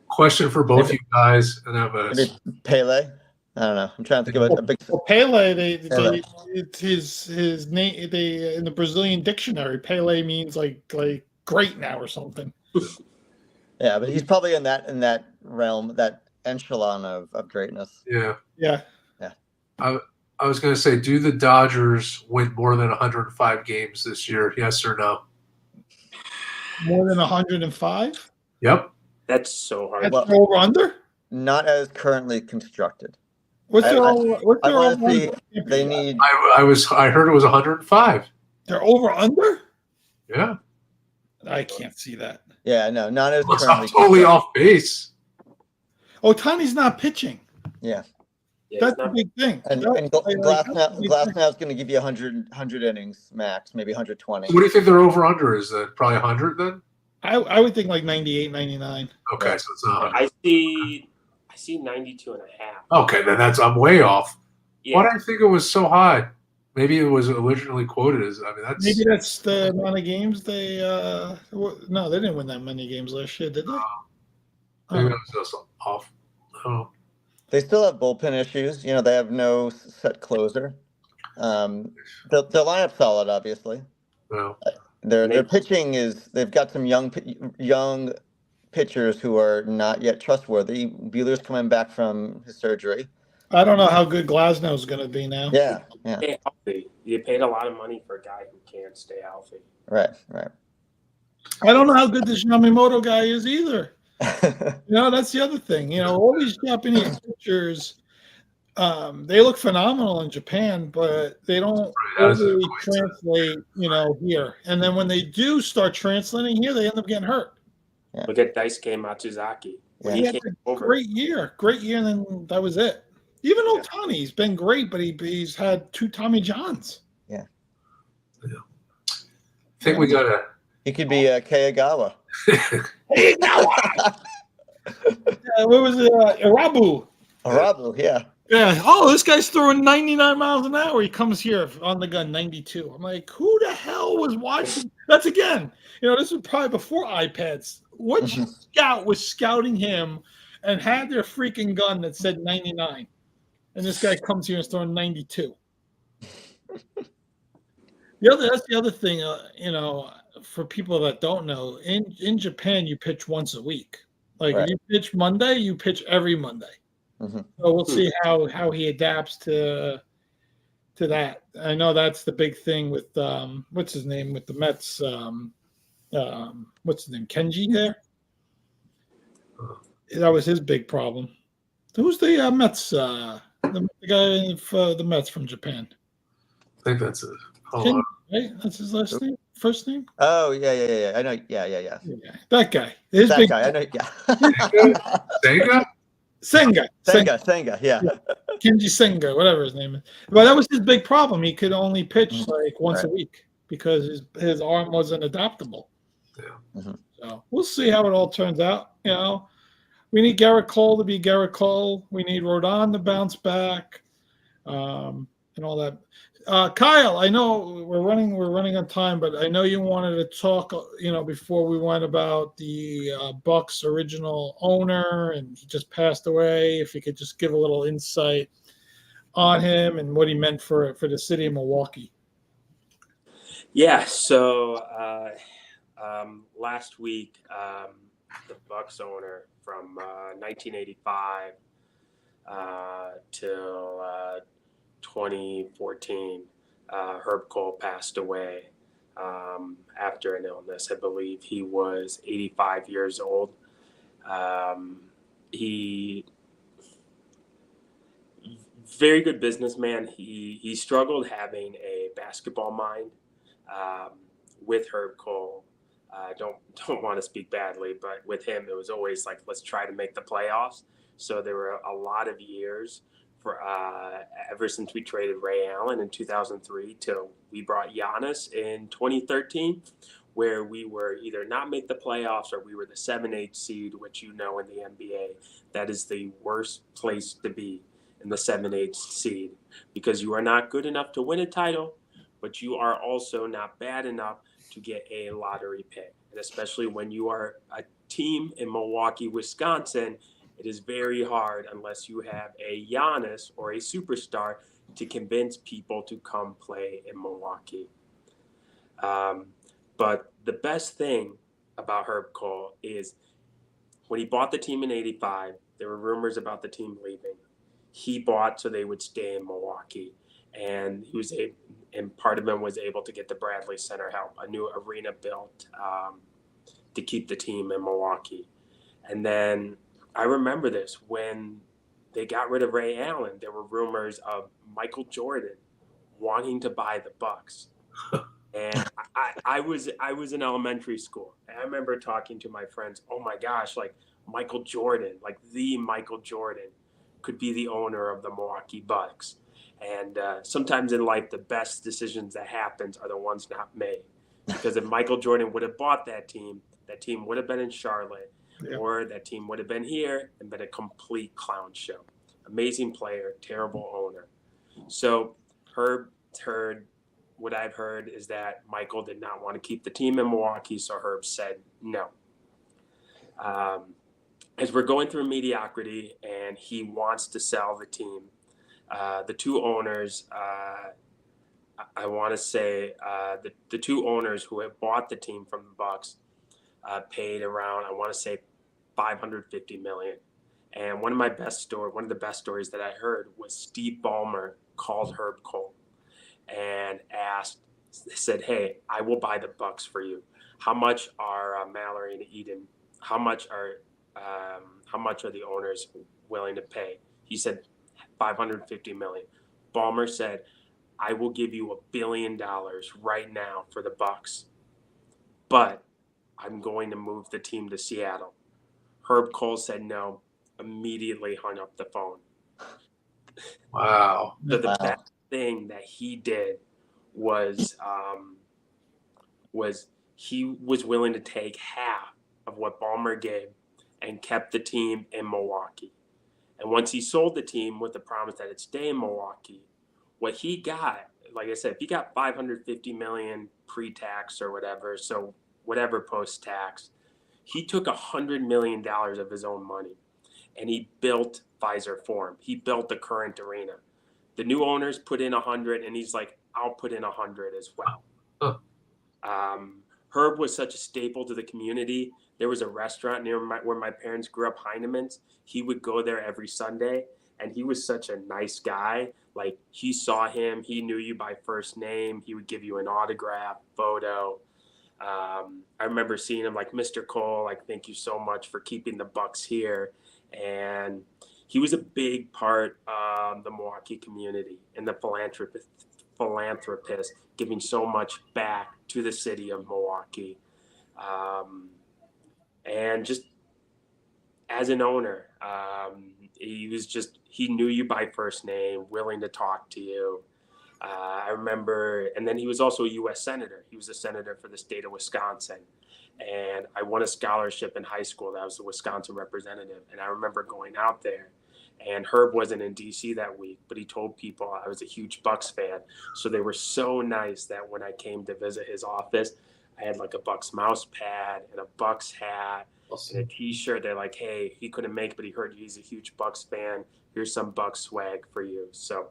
Question for both you guys, and Maybe Pele. I don't know. I'm trying to think of a big. Well, Pele, Pele. it's his name. In the Brazilian dictionary, Pele means like great now or something. Yeah, but he's probably in that realm, that echelon of greatness. Yeah. I was going to say, do the Dodgers win more than 105 games this year? Yes or no? More than 105? Yep. That's so hard. That's over under? Not as currently constructed. What's their I over want to see. under? They need. I heard it was 105. They're over under? Yeah. I can't see that. Yeah, no, not as I'm currently. totally off base. Otani's not pitching. Yeah. That's a big thing. And Glasnow's going to give you 100 innings max, maybe 120. What do you think their over under is? Probably 100 then? I would think like 98, 99. Okay, so it's not 100. I see 92 and a half. Okay, then I'm way off. Yeah. Why did I think it was so high? Maybe it was originally quoted as. Maybe that's the amount of games they. No, they didn't win that many games last year, did they? Maybe I was just off. I don't know. They still have bullpen issues. They have no set closer. The lineup's solid, obviously. No. Their pitching they've got some young pitchers who are not yet trustworthy. Buehler's coming back from his surgery. I don't know how good Glasnow's going to be now. Yeah. Stay healthy. You paid a lot of money for a guy who can't stay healthy. Right. I don't know how good this Yamamoto guy is either. That's the other thing. All these Japanese pitchers, they look phenomenal in Japan, but they don't really translate, here. And then when they do start translating here, they end up getting hurt. Yeah. Look at Daisuke Matsuzaki. Yeah. He had a great year, and then that was it. Even Otani's been great, but he's had 2 Tommy Johns. Yeah. I think we got to. He could be Kagawa. What was it? Arabu, yeah. Yeah. Oh, this guy's throwing 99 miles an hour. He comes here on the gun, 92. I'm like, who the hell was watching? That's again. This was probably before iPads. What scout was scouting him and had their freaking gun that said 99? And this guy comes here and is throwing 92. That's the other thing, for people that don't know, in Japan, you pitch once a week. Like if you pitch Monday, you pitch every Monday. Mm-hmm. So we'll see how he adapts to that. I know that's the big thing with what's his name with the Mets. What's his name? Kenji there. That was his big problem. Who's the Mets? The guy for the Mets from Japan. I think that's it. Kenji, right? That's his last name. First name? Oh yeah. I know. Yeah. That guy. I know. Yeah. Senga. Yeah. Kenji Senga, whatever his name is. But that was his big problem. He could only pitch like once a week because his arm wasn't adaptable. Yeah. Mm-hmm. So we'll see how it all turns out. We need Garrett Cole to be Garrett Cole. We need Rodon to bounce back, and all that. Kyle, I know we're running on time, but I know you wanted to talk, before we went about the Bucks original owner, and he just passed away. If you could just give a little insight on him and what he meant for the city of Milwaukee. Yeah. So last week, the Bucks owner from 1985 till 2014, Herb Cole passed away after an illness. I believe he was 85 years old. He very good businessman. He struggled having a basketball mind with Herb Cole. Don't want to speak badly, but with him, it was always like, let's try to make the playoffs. So there were a lot of years for ever since we traded Ray Allen in 2003 till we brought Giannis in 2013, where we were either not make the playoffs or we were the 7-8 seed, which in the NBA, that is the worst place to be, in the 7-8 seed, because you are not good enough to win a title, but you are also not bad enough to get a lottery pick. And especially when you are a team in Milwaukee, Wisconsin, it is very hard unless you have a Giannis or a superstar to convince people to come play in Milwaukee. But the best thing about Herb Cole is when he bought the team in '85, there were rumors about the team leaving. He bought so they would stay in Milwaukee. And and part of him was able to get the Bradley Center help, a new arena built to keep the team in Milwaukee. And then I remember this, when they got rid of Ray Allen, there were rumors of Michael Jordan wanting to buy the Bucks. And I was in elementary school, and I remember talking to my friends, oh my gosh, like Michael Jordan, like the Michael Jordan could be the owner of the Milwaukee Bucks. And sometimes in life, the best decisions that happens are the ones not made. Because if Michael Jordan would have bought that team would have been in Charlotte, or that team would have been here and been a complete clown show. Amazing player, terrible owner. So what I've heard is that Michael did not want to keep the team in Milwaukee, so Herb said no. As we're going through mediocrity and he wants to sell the team, the two owners, I want to say the two owners who have bought the team from the Bucks paid around, I want to say, $550 million. And one of the best stories that I heard was Steve Ballmer called Herb Cole and said, "Hey, I will buy the Bucks for you. How much are Mallory and Eden? How much are the owners willing to pay?" He said, $550 million. Ballmer said, "I will give you $1 billion right now for the Bucks, but I'm going to move the team to Seattle." Herb Cole said no, immediately hung up the phone. Wow. So the best thing that he did was he was willing to take half of what Ballmer gave and kept the team in Milwaukee. And once he sold the team with the promise that it'd stay in Milwaukee, what he got, like I said, if he got $550 million pre-tax or whatever, so whatever post-tax, he took $100 million of his own money and he built Pfizer Forum. He built the current arena. The new owners put in 100, and he's like, I'll put in 100 as well. Herb was such a staple to the community. There was a restaurant near where my parents grew up, Heinemann's. He would go there every Sunday, and he was such a nice guy. Like, he saw him, he knew you by first name. He would give you an autograph, photo. I remember seeing him like, "Mr. Cole, like, thank you so much for keeping the Bucks here." And he was a big part of the Milwaukee community and the philanthropist, giving so much back to the city of Milwaukee. And just as an owner, he knew you by first name, willing to talk to you. I remember, and then he was also a U.S. Senator. He was a senator for the state of Wisconsin. And I won a scholarship in high school. That was the Wisconsin representative. And I remember going out there, and Herb wasn't in D.C. that week, but he told people I was a huge Bucks fan. So they were so nice that when I came to visit his office, I had like a Bucks mouse pad and a Bucks hat and a T-shirt. They're like, "Hey, he couldn't make it, but he heard he's a huge Bucks fan. Here's some Bucks swag for you." So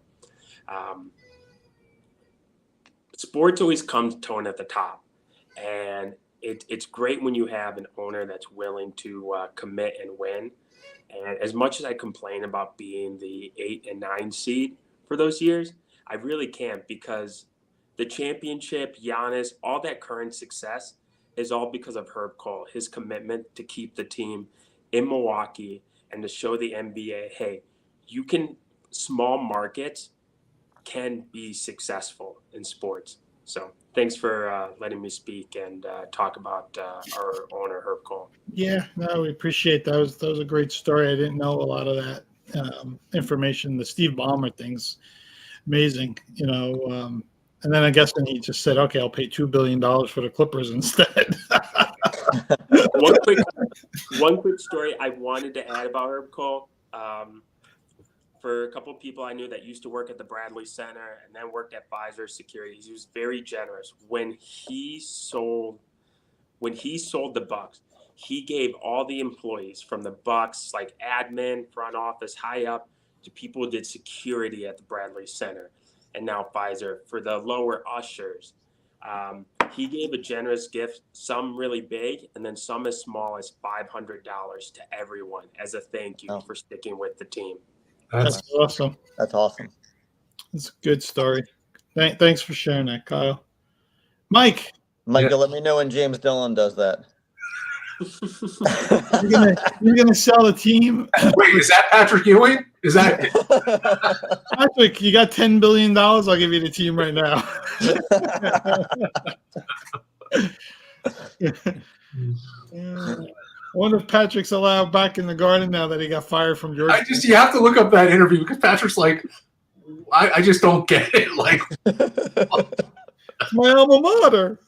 sports always comes tone at the top. And it's great when you have an owner that's willing to commit and win. And as much as I complain about being the 8 and 9 seed for those years, I really can't, because the championship, Giannis, all that current success is all because of Herb Cole, his commitment to keep the team in Milwaukee and to show the NBA, hey, small markets can be successful in sports. So thanks for letting me speak and talk about our owner, Herb Cole. Yeah, no, we appreciate that. That was a great story. I didn't know a lot of that information. The Steve Ballmer thing's amazing, and then I guess then he just said, "Okay, I'll pay $2 billion for the Clippers instead." One quick story I wanted to add about Herb Cole. For a couple of people I knew that used to work at the Bradley Center and then worked at Pfizer Securities, he was very generous. When he sold the Bucks, he gave all the employees from the Bucks, like admin, front office, high up, to people who did security at the Bradley Center and now Pfizer, for the lower ushers. He gave a generous gift, some really big, and then some as small as $500 to everyone as a thank you for sticking with the team. That's awesome. That's awesome. It's a good story. Thanks for sharing that, Kyle. Mike, You'll let me know when James Dillon does that. you're gonna sell the team. Wait, is that Patrick Ewing? Is that Patrick? You got $10 billion. I'll give you the team right now. I wonder if Patrick's allowed back in the Garden now that he got fired from Georgia. you have to look up that interview because Patrick's like, I just don't get it. Like, it's my alma mater.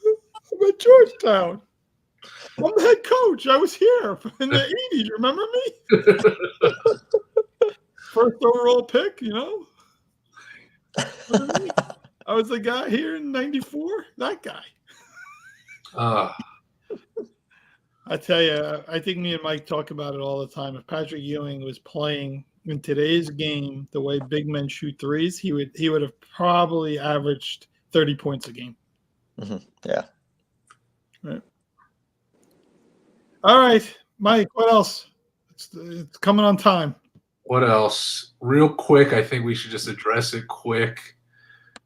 I'm at Georgetown. I'm the head coach. I was here in the 80s. Remember me? First overall pick, I was the guy here in 94. That guy. I tell you, I think me and Mike talk about it all the time. If Patrick Ewing was playing in today's game the way big men shoot threes, he would have probably averaged 30 points a game. Mm-hmm. Yeah. Right. All right, Mike, what else? It's coming on time. What else? Real quick, I think we should just address it quick.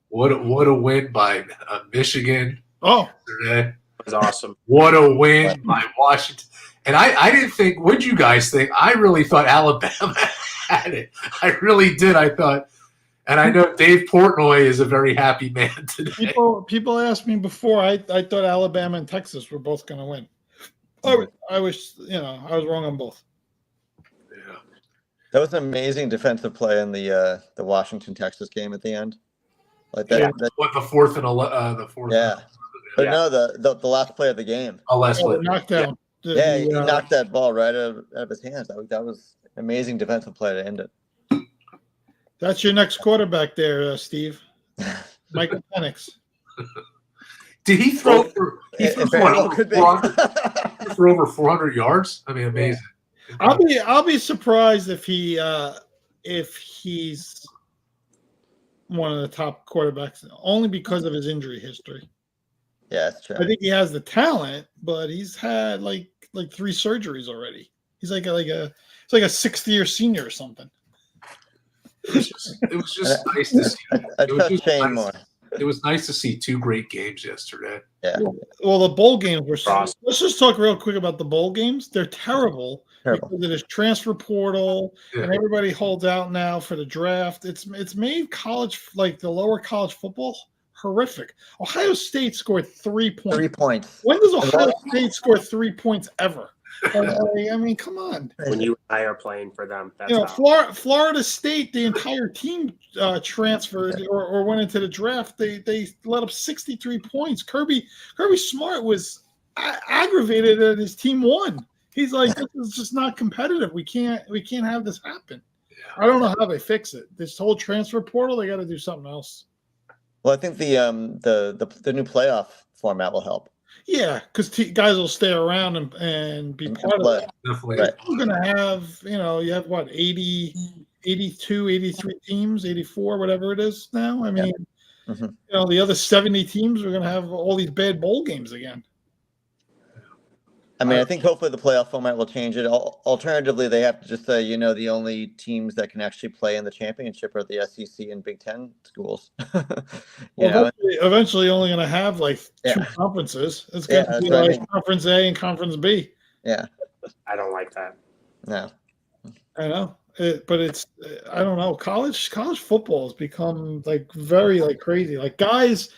What a win by Michigan. Oh, yesterday. That was awesome. What a win by Washington. And I didn't think, what did you guys think? I really thought Alabama had it. I really did. I thought, and I know Dave Portnoy is a very happy man today. People asked me before, I thought Alabama and Texas were both going to win. I was wrong on both. Yeah. That was an amazing defensive play in the Washington Texas game at the end. Like that. Yeah. What, the fourth and the fourth? Yeah. But Yeah. no, the last play of the game. Oh, last play. Knockdown. Yeah, he knocked that ball right out of his hands. That was an amazing defensive play to end it. That's your next quarterback there, Steve. Michael Penix. Did he throw for for over 400 yards? I mean, amazing. I'll be surprised if he's one of the top quarterbacks, only because of his injury history. Yeah, that's true. I think he has the talent, but he's had like 3 surgeries already. He's like a 6th-year senior or something. It was just nice to see. I trust Shane more. It was nice to see 2 great games yesterday. Yeah. Well, the bowl games were awesome. Let's just talk real quick about the bowl games. They're terrible. Because of this transfer portal, and everybody holds out now for the draft. It's made college, like the lower college football, horrific. Ohio State scored 3 points. 3 points. When does Ohio State score 3 points ever? I mean, come on. When you and I are playing for them, that's Florida State, the entire team transferred or went into the draft. They let up 63 points. Kirby Smart was aggravated that his team won. He's like, this is just not competitive. We can't have this happen. I don't know how they fix it. This whole transfer portal, they got to do something else. Well, I think the new playoff format will help. Yeah, because guys will stay around and be part of it. Definitely. Right. We're going to have, you have what, 80, 82, 83 teams, 84, whatever it is now. I mean, the other 70 teams are going to have all these bad bowl games again. I mean, I think hopefully the playoff format will change it. Alternatively, they have to just say, the only teams that can actually play in the championship are the SEC and Big Ten schools. Eventually only going to have 2 conferences. It's going to be Conference A and Conference B. Yeah. I don't like that. No. I know. But it's, I don't know. College football has become very crazy. Like guys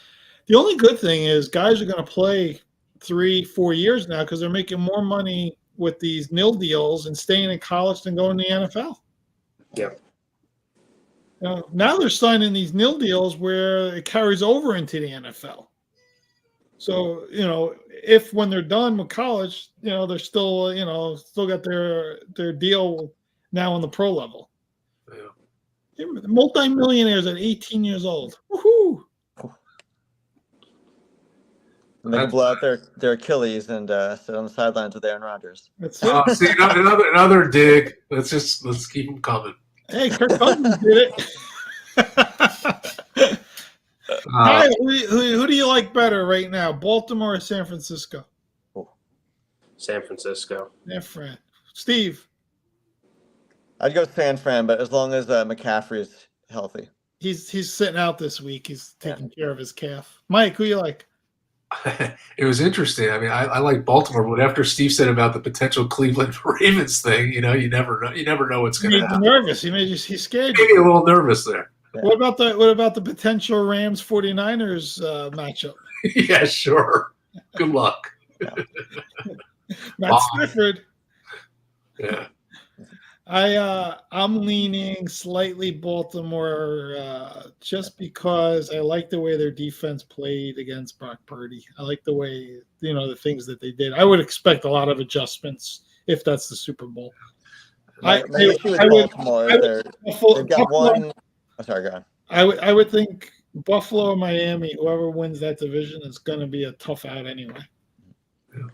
The only good thing is guys are going to play 3-4 years now because they're making more money with these nil deals and staying in college than going to the NFL. Yep. Now they're signing these nil deals where it carries over into the NFL. So, if when they're done with college, they're still, still got their deal now on the pro level. Yeah. Multi-millionaires at 18 years old. Woohoo! And they can blow out their Achilles and sit on the sidelines with Aaron Rodgers. That's it. See, another dig. Let's keep them coming. Hey, Kirk Cousins did it. Kyle, who do you like better right now, Baltimore or San Francisco? San Francisco. San Fran. Steve? I'd go San Fran, but as long as McCaffrey's healthy. He's sitting out this week. He's taking care of his calf. Mike, who you like? It was interesting. I mean, I like Baltimore, but after Steve said about the potential Cleveland Ravens thing, you never know. You never know what's going to happen. Nervous. He scared you. Maybe a little nervous there. Yeah. What about the potential Rams 49ers matchup? Yeah, sure. Good luck. Matt Stafford. Yeah. I'm leaning slightly Baltimore just because I like the way their defense played against Brock Purdy. I like the way, the things that they did. I would expect a lot of adjustments if that's the Super Bowl. They've got one. Oh, sorry, go on. I would think Buffalo or Miami, whoever wins that division, is going to be a tough out anyway. Yeah.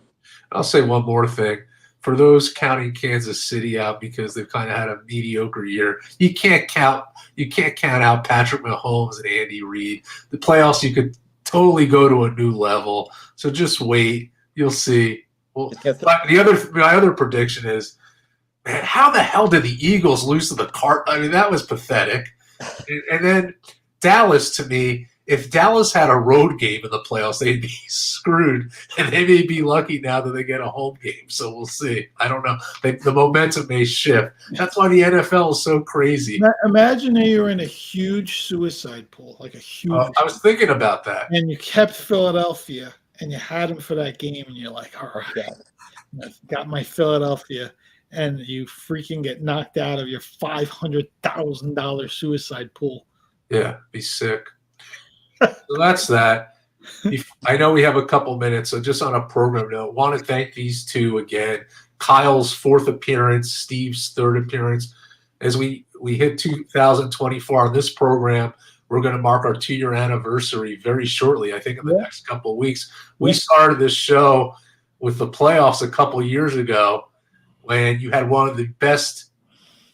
I'll say one more thing. For those counting Kansas City out because they've kind of had a mediocre year, you can't count out Patrick Mahomes and Andy Reid. The playoffs, you could totally go to a new level. So just wait, you'll see. Well, my other prediction is, man, how the hell did the Eagles lose to the Cardinals? I mean, that was pathetic. And then Dallas, to me, if Dallas had a road game in the playoffs, they'd be screwed, and they may be lucky now that they get a home game. So we'll see. I don't know. The momentum may shift. That's why the NFL is so crazy. Imagine that you're in a huge suicide pool, like a huge. I was thinking about that. And you kept Philadelphia, and you had them for that game, and you're like, all right, I've got my Philadelphia. And you freaking get knocked out of your $500,000 suicide pool. Yeah, be sick. So that's that. I know we have a couple minutes, so just on a program note, want to thank these two again. Kyle's 4th appearance, Steve's 3rd appearance. As we hit 2024 on this program, we're going to mark our 2-year anniversary very shortly, I think in the next couple of weeks. We started this show with the playoffs a couple years ago when you had one of the best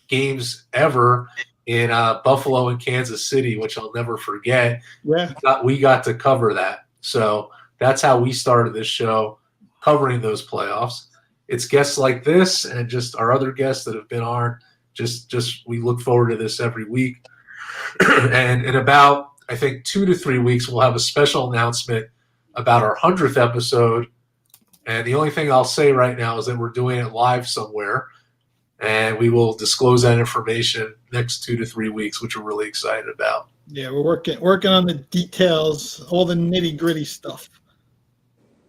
games ever in Buffalo and Kansas City, which I'll never forget. Yeah. We got to cover that. So that's how we started this show, covering those playoffs. It's guests like this and just our other guests that have been on. Just we look forward to this every week. And in about, I think, 2 to 3 weeks, we'll have a special announcement about our 100th episode. And the only thing I'll say right now is that we're doing it live somewhere. And we will disclose that information next 2 to 3 weeks, which we're really excited about. Yeah, we're working on the details, all the nitty gritty stuff.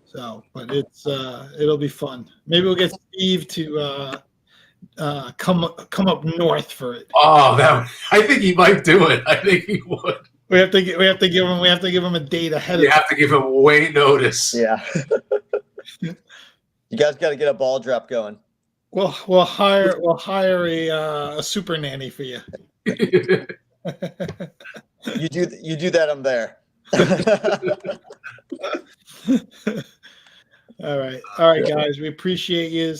So, but it'll be fun. Maybe we'll get Steve to come up north for it. Oh, I think he might do it. I think he would. We have to give him a date ahead. You have to give him way notice. Yeah. You guys got to get a ball drop going. We'll hire a super nanny for you. You do that, I'm there. All right, guys. We appreciate you.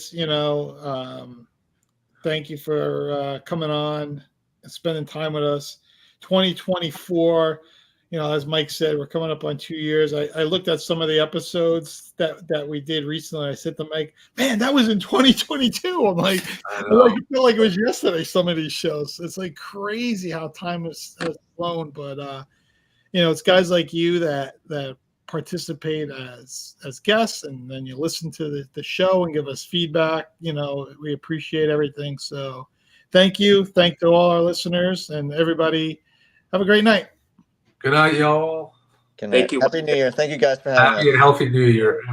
Thank you for coming on and spending time with us. 2024. As Mike said, we're coming up on 2 years. I looked at some of the episodes that we did recently. I said to Mike, man, that was in 2022. I'm like, I feel like it was yesterday, some of these shows. It's like crazy how time has flown. But, it's guys like you that participate as guests, and then you listen to the show and give us feedback. We appreciate everything. So thank you. Thank to all our listeners and everybody. Have a great night. Good night, y'all. Good Thank night. you. Happy New Year. Thank you guys for having us. Happy and healthy New Year.